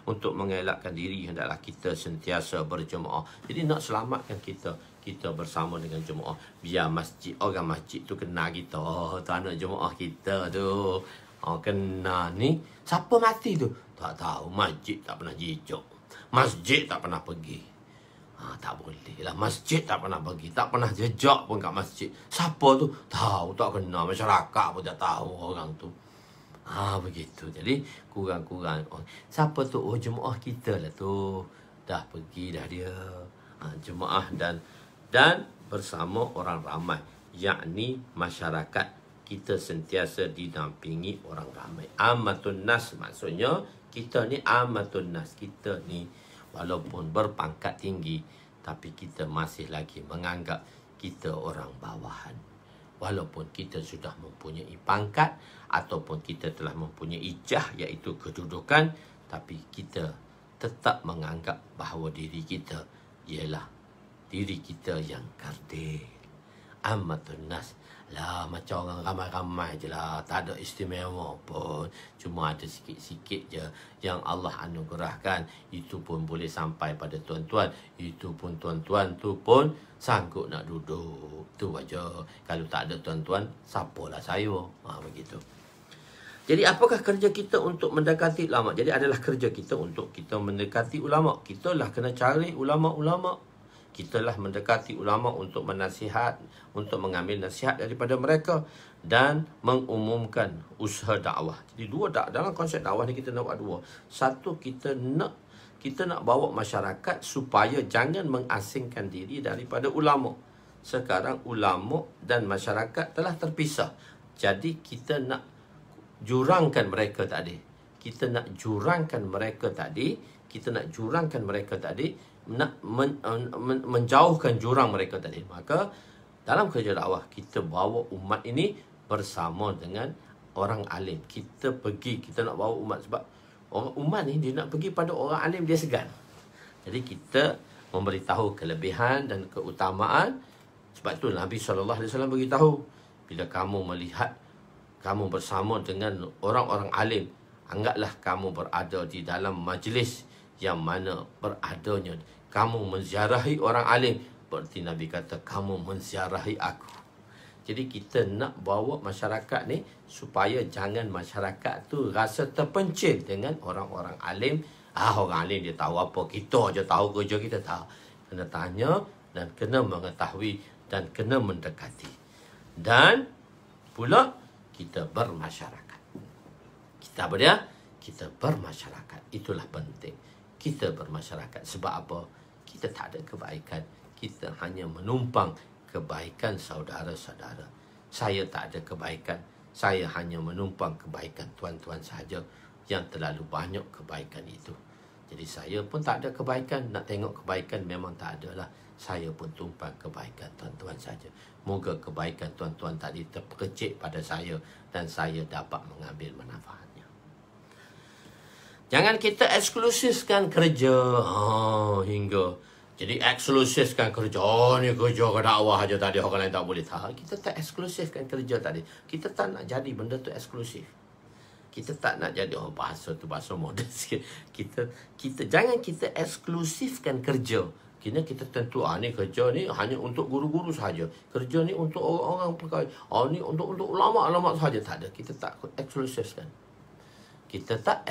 Untuk mengelakkan diri, hendaklah kita sentiasa berjemaah. Jadi nak selamatkan kita bersama dengan jemaah. Biar orang masjid tu kenal kita. Tu anak jemaah kita tu. Kena ni. Siapa mati tu? Tak tahu. Masjid tak pernah jejak. Masjid tak pernah pergi. Tak boleh lah. Masjid tak pernah pergi. Tak pernah jejak pun kat masjid. Siapa tu? Tahu tak kenal. Masyarakat pun tak tahu orang tu. Begitu. Jadi kurang-kurang. Siapa tu? Jemaah kita lah tu. Dah pergi dah dia. Jemaah dan bersama orang ramai. Yakni masyarakat. Kita sentiasa didampingi orang ramai. Amatun nas, maksudnya kita ni amatun nas. Kita ni walaupun berpangkat tinggi, tapi kita masih lagi menganggap kita orang bawahan. Walaupun kita sudah mempunyai pangkat ataupun kita telah mempunyai ijazah, iaitu kedudukan, tapi kita tetap menganggap bahawa diri kita ialah diri kita yang kardil. Amatun nas. Lah, macam orang ramai-ramai je lah. Tak ada istimewa pun. Cuma ada sikit-sikit je yang Allah anugerahkan. Itu pun boleh sampai pada tuan-tuan. Itu pun tuan-tuan tu pun sanggup nak duduk. Tu aja. Kalau tak ada tuan-tuan, siapalah saya. Begitu. Jadi apakah kerja kita untuk mendekati ulama? Jadi adalah kerja kita untuk kita mendekati ulama. Kita lah kena cari ulama-ulama. Kita lah mendekati ulama untuk menasihat, untuk mengambil nasihat daripada mereka dan mengumumkan usaha dakwah. Jadi dalam konsep dakwah ni kita nak buat dua. Satu, kita nak bawa masyarakat supaya jangan mengasingkan diri daripada ulama. Sekarang ulama dan masyarakat telah terpisah. Jadi kita nak jurangkan mereka tadi. Nak menjauhkan jurang mereka tadi. Maka dalam kerja dakwah, kita bawa umat ini bersama dengan orang alim. Kita nak bawa umat, sebab umat ni dia nak pergi pada orang alim, dia segan. Jadi kita memberitahu kelebihan dan keutamaan. Sebab tu Nabi SAW beritahu, bila kamu melihat kamu bersama dengan orang-orang alim, anggaplah kamu berada di dalam majlis yang mana beradanya kamu menziarahi orang alim. Berarti Nabi kata, kamu menziarahi aku. Jadi kita nak bawa masyarakat ni supaya jangan masyarakat tu rasa terpencil dengan orang-orang alim. Orang alim dia tahu apa, kita je tahu kerja kita. Tak. Kena tanya dan kena mengetahui dan kena mendekati. Dan pula kita bermasyarakat. Kita apa dia? Kita bermasyarakat. Itulah penting. Kita bermasyarakat. Sebab apa? Kita tak ada kebaikan. Kita hanya menumpang kebaikan saudara-saudara. Saya tak ada kebaikan. Saya hanya menumpang kebaikan tuan-tuan sahaja, yang terlalu banyak kebaikan itu. Jadi saya pun tak ada kebaikan. Nak tengok kebaikan memang tak ada lah. Saya pun tumpang kebaikan tuan-tuan saja. Moga kebaikan tuan-tuan tadi terpercik pada saya dan saya dapat mengambil manfaatnya. Jangan kita eksklusifkan kerja hingga jadi eksklusifkan kerja. Ni kerja ke dakwah aja tadi, orang lain tak boleh. Kita tak eksklusifkan kerja tadi. Kita tak nak jadi benda tu eksklusif. Kita tak nak jadi bahasa tu bahasa moden sikit. Kita jangan kita eksklusifkan kerja. Kena kita tentu ni kerja ni hanya untuk guru-guru sahaja. Kerja ni untuk orang-orang pegawai. Ni untuk ulama-ulama sahaja. Tak ada. Kita tak eksklusifkan. Kita tak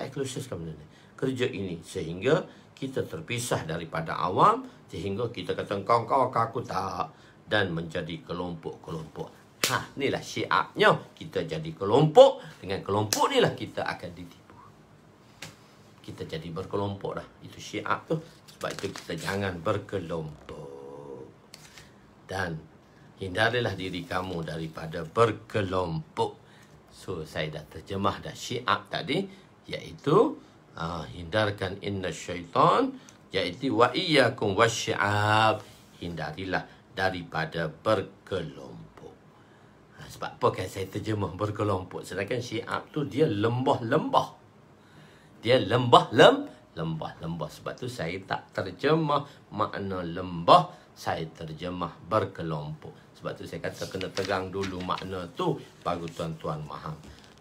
eksklusifkan benda ni. Kerja ini sehingga kita terpisah daripada awam, sehingga kita kata kau aku tak, dan menjadi kelompok-kelompok. Inilah syiarnya. Kita jadi kelompok. Dengan kelompok ni lah kita akan ditipu. Kita jadi berkelompok dah. Itu syiar tu. Sebab itu kita jangan berkelompok. Dan hindarilah diri kamu daripada berkelompok. So, saya dah terjemah dah syiar tadi, iaitu hindarkan inna syaitan, iaitu wa iyyakum wasyi'ab. Hindarilah daripada berkelompok. Sebab apa kan saya terjemah berkelompok? Sedangkan Syiah tu dia lembah-lembah. Dia lembah-lembah. Sebab tu saya tak terjemah makna lembah, saya terjemah berkelompok. Sebab tu saya kata kena tegang dulu makna tu, baru tuan-tuan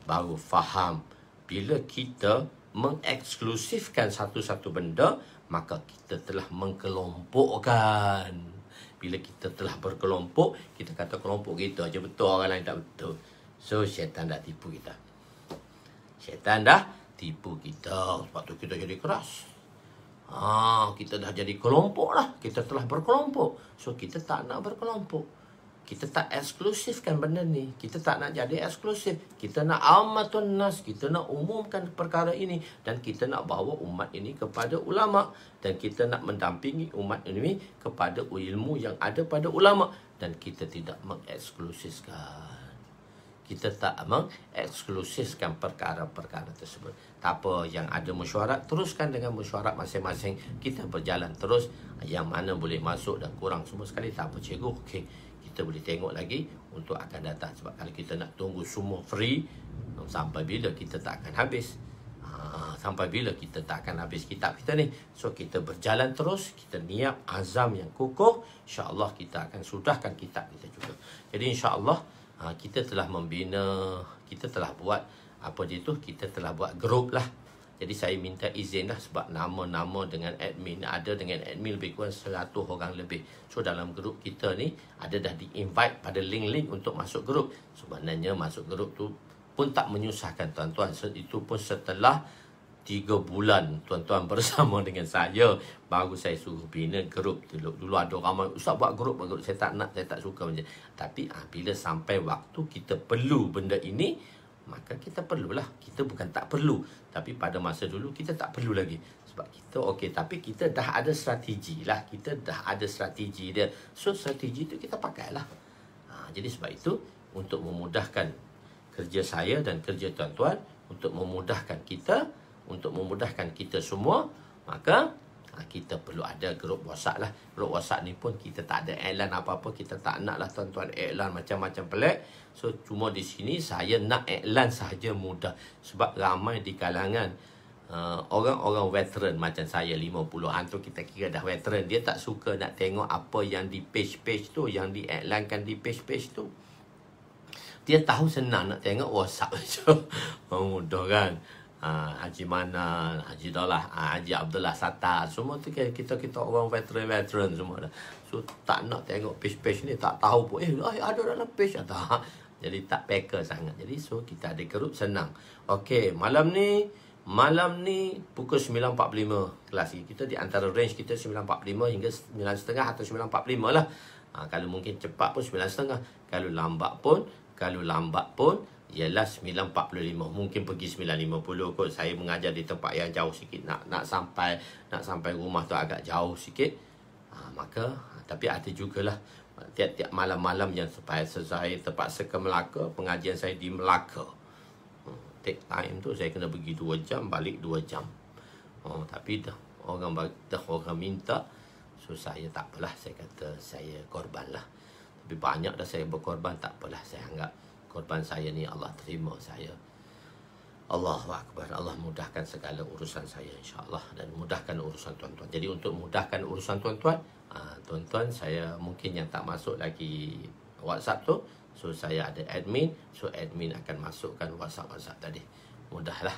baru faham. Bila kita mengeksklusifkan satu-satu benda, maka kita telah mengkelompokkan. Bila kita telah berkelompok, kita kata kelompok kita aja betul, orang lain tak betul. So, syaitan dah tipu kita. Syaitan dah tipu kita. Sebab tu kita jadi keras. Kita dah jadi kelompok lah. Kita telah berkelompok. So, kita tak nak berkelompok. Kita tak eksklusifkan benda ni. Kita tak nak jadi eksklusif. Kita nak ammatun nas. Kita nak umumkan perkara ini. Dan kita nak bawa umat ini kepada ulama. Dan kita nak mendampingi umat ini kepada ilmu yang ada pada ulama. Dan kita tidak mengeksklusifkan. Kita tak mengeksklusifkan perkara-perkara tersebut. Tak apa, yang ada mesyuarat, teruskan dengan mesyuarat masing-masing. Kita berjalan terus. Yang mana boleh masuk dan kurang semua sekali, tak apa cikgu. Okey, kita boleh tengok lagi untuk akan datang. Sebab kalau kita nak tunggu semua free, sampai bila kita tak akan habis. Sampai bila kita tak akan habis kitab kita ni. So kita berjalan terus, kita niat azam yang kukuh, insya-Allah kita akan sudahkan kitab kita juga. Jadi insya-Allah kita telah membina, kita telah buat apa dia tu, kita telah buat grup lah. Jadi saya minta izin lah sebab nama-nama dengan admin, ada dengan admin lebih kurang 100 orang lebih. So dalam grup kita ni ada dah di-invite pada link-link untuk masuk grup. Sebenarnya masuk grup tu pun tak menyusahkan tuan-tuan. Itu pun setelah 3 bulan tuan-tuan bersama dengan saya, baru saya suruh bina grup. Dulu ada ramai, ustaz buat grup. Saya tak nak, saya tak suka macam. Tapi bila sampai waktu kita perlu benda ini, maka kita perlulah. Kita bukan tak perlu, tapi pada masa dulu kita tak perlu lagi. Sebab kita okey, tapi kita dah ada strategi lah. Kita dah ada strategi dia. So strategi tu kita pakailah. Jadi sebab itu, untuk memudahkan kerja saya dan kerja tuan-tuan, untuk memudahkan kita semua, maka kita perlu ada grup WhatsApp lah. Grup WhatsApp ni pun kita tak ada iklan apa-apa. Kita tak nak lah tuan-tuan iklan macam-macam pelik. So cuma di sini saya nak iklan sahaja mudah. Sebab ramai di kalangan orang-orang veteran macam saya 50-an tu, kita kira dah veteran. Dia tak suka nak tengok apa yang di page-page tu, yang diiklankan di page-page tu. Dia tahu senang nak tengok WhatsApp je. Mudah kan? Haji Manan, Haji Daulah, Haji Abdullah Sattar, semua tu kita orang veteran semua dah. So tak nak tengok page-page ni, tak tahu pun ada dalam page atau jadi tak peka sangat. Jadi so kita ada grup, senang. Okey, malam ni pukul 9.45 kelas kita di antara range kita 9.45 hingga 9.30 atau 9.45 lah. Kalau mungkin cepat pun 9.30, kalau lambat pun ialah 9.45. Mungkin pergi 9.50 kot. Saya mengajar di tempat yang jauh sikit, nak sampai rumah tu agak jauh sikit. Tapi ada jugalah tiap-tiap malam-malam yang saya terpaksa ke Melaka, pengajian saya di Melaka. Take time tu saya kena pergi 2 jam, balik 2 jam. Tapi dah orang minta, so saya tak apalah, saya kata saya korban lah. Tapi banyak dah saya berkorban, tak apalah, saya anggap korban saya ni Allah terima saya. Allahu Akbar. Allah mudahkan segala urusan saya insya-Allah, dan mudahkan urusan tuan-tuan. Jadi untuk mudahkan urusan tuan-tuan, saya mungkin yang tak masuk lagi WhatsApp tu, so saya ada admin, so admin akan masukkan WhatsApp tadi. Mudahlah.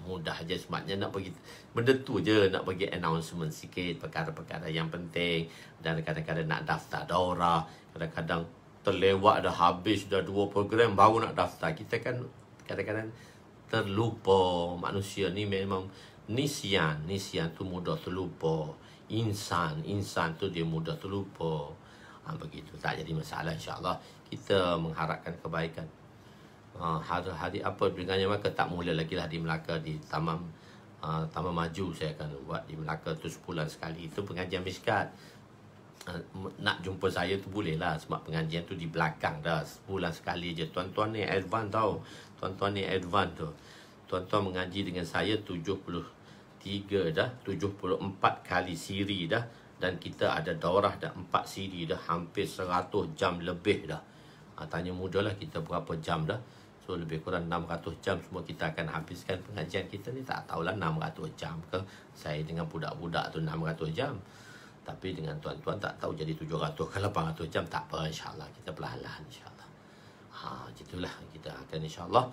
Mudah je, sebabnya nak bagi benda tu je, nak bagi announcement sikit perkara-perkara yang penting. Dan kadang-kadang nak daftar daurah, kadang-kadang terlewat dah, habis dah 2 program baru nak daftar. Kita kan kadang-kadang terlupa. Manusia ni memang nisyan tu mudah terlupa. Insan tu dia mudah terlupa. Begitu, tak jadi masalah insya-Allah. Kita mengharapkan kebaikan. Hari apa dengannya, maka tak mula lagi lah di Melaka, di Taman Maju saya akan buat di Melaka tu sebulan sekali. Itu pengajian miskat. Nak jumpa saya tu boleh lah, sebab pengajian tu di belakang dah, sebulan sekali je. Tuan-tuan ni advance tau. Tuan-tuan ni advance tu. Tuan-tuan mengaji dengan saya 74 kali siri dah. Dan kita ada daurah dah 4 CD dah, hampir 100 jam lebih dah. Tanya mudahlah kita berapa jam dah. So lebih kurang 600 jam semua kita akan habiskan pengajian kita ni. Tak tahulah 600 jam ke. Saya dengan budak-budak tu 600 jam. Tapi dengan tuan-tuan tak tahu jadi 700 ke 800 jam. Tak apa, insyaAllah kita perlahan-lahan insyaAllah. Itulah kita akan insyaAllah.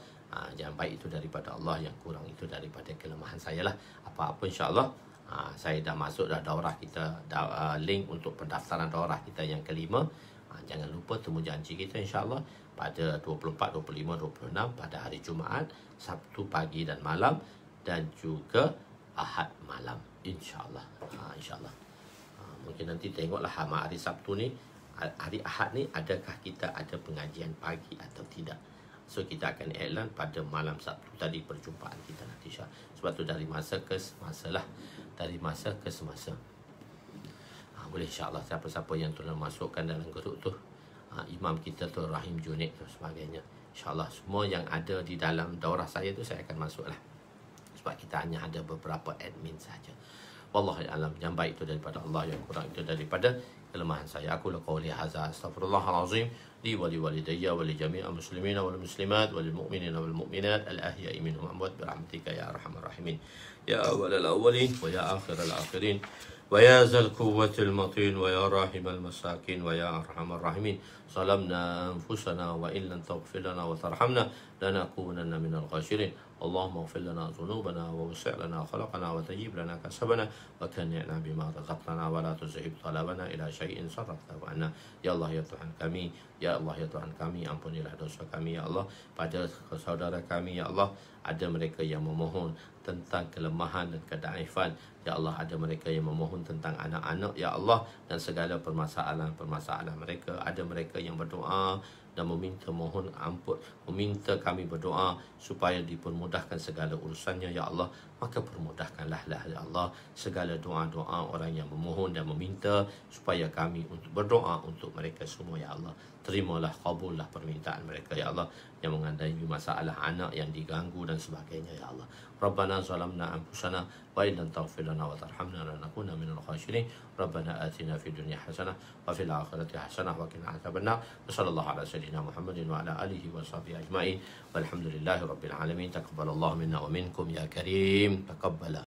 Yang baik itu daripada Allah, yang kurang itu daripada kelemahan saya lah. Apa-apa insyaAllah. Saya dah masuk dah daurah kita, link untuk pendaftaran daurah kita yang kelima. Jangan lupa temu janji kita insyaAllah pada 24, 25, 26 pada hari Jumaat, Sabtu pagi dan malam, dan juga Ahad malam insyaAllah. InsyaAllah. Mungkin nanti tengoklah hari Sabtu ni, hari Ahad ni adakah kita ada pengajian pagi atau tidak. So kita akan iklan pada malam Sabtu tadi perjumpaan kita nanti insyaAllah. Sebab tu dari masa ke semasa lah. Dari masa ke semasa. Boleh insyaAllah siapa-siapa yang tuan masukkan dalam grup tu. Imam kita tu Rahim Junaid dan sebagainya. InsyaAllah semua yang ada di dalam daurah saya tu saya akan masuk lah. Sebab kita hanya ada beberapa admin saja. Wallahualam, yang baik itu daripada Allah, yang kurang itu daripada kelemahan saya. Aku laqawli hadza astaghfirullahalazim li wa li walidayya wa li jami'il muslimin wal muslimat wal mu'minin wal mu'minat al ahya'i minhum amwat bi rahmatika ya arhamar rahimin ya awwalal awwalin wa ya akhiral akhirin wa ya zal quwwatil matin wa ya rahimal masakin wa ya arhamar rahimin. Salamna anfusana wa in lam taghfir lana wa tarhamna lanakunanna minal khasirin. Allahumma ighfir lana dhunubana wa wasi' lana khalaqana wa tajib lana kasabana wa kanni'na bima razaqtana wa la tuzhib talabana ila syai'in sarraftahu anna. Ya Allah ya Tuhan kami, ya Allah ya Tuhan kami, ampunilah dosa kami ya Allah. Pada saudara kami ya Allah, ada mereka yang memohon tentang kelemahan dan kedaifan ya Allah, ada mereka yang memohon tentang anak-anak ya Allah, dan segala permasalahan mereka. Ada mereka yang berdoa dan meminta mohon ampun, meminta kami berdoa supaya dipermudahkan segala urusannya ya Allah. Maka permudahkanlah ya Allah segala doa-doa orang yang memohon dan meminta supaya kami untuk berdoa untuk mereka semua ya Allah. Terimalah, kabullah permintaan mereka ya Allah, yang menghadapi masalah anak yang diganggu dan sebagainya ya Allah. Rabbana zalamna anfusana wa in lam taghfir lana wa tarhamna lanakunanna minal khasirin. Rabbana atina fid dunya hasanah wa fil akhirati hasanah wa qina adzabannar. Wassallallahu ala sayyidina Muhammadin wa ala alihi wa sahbihi ajma'in. Walhamdulillahi rabbil alamin. Taqabbalallahu minna wa minkum ya karim. Taqabbala.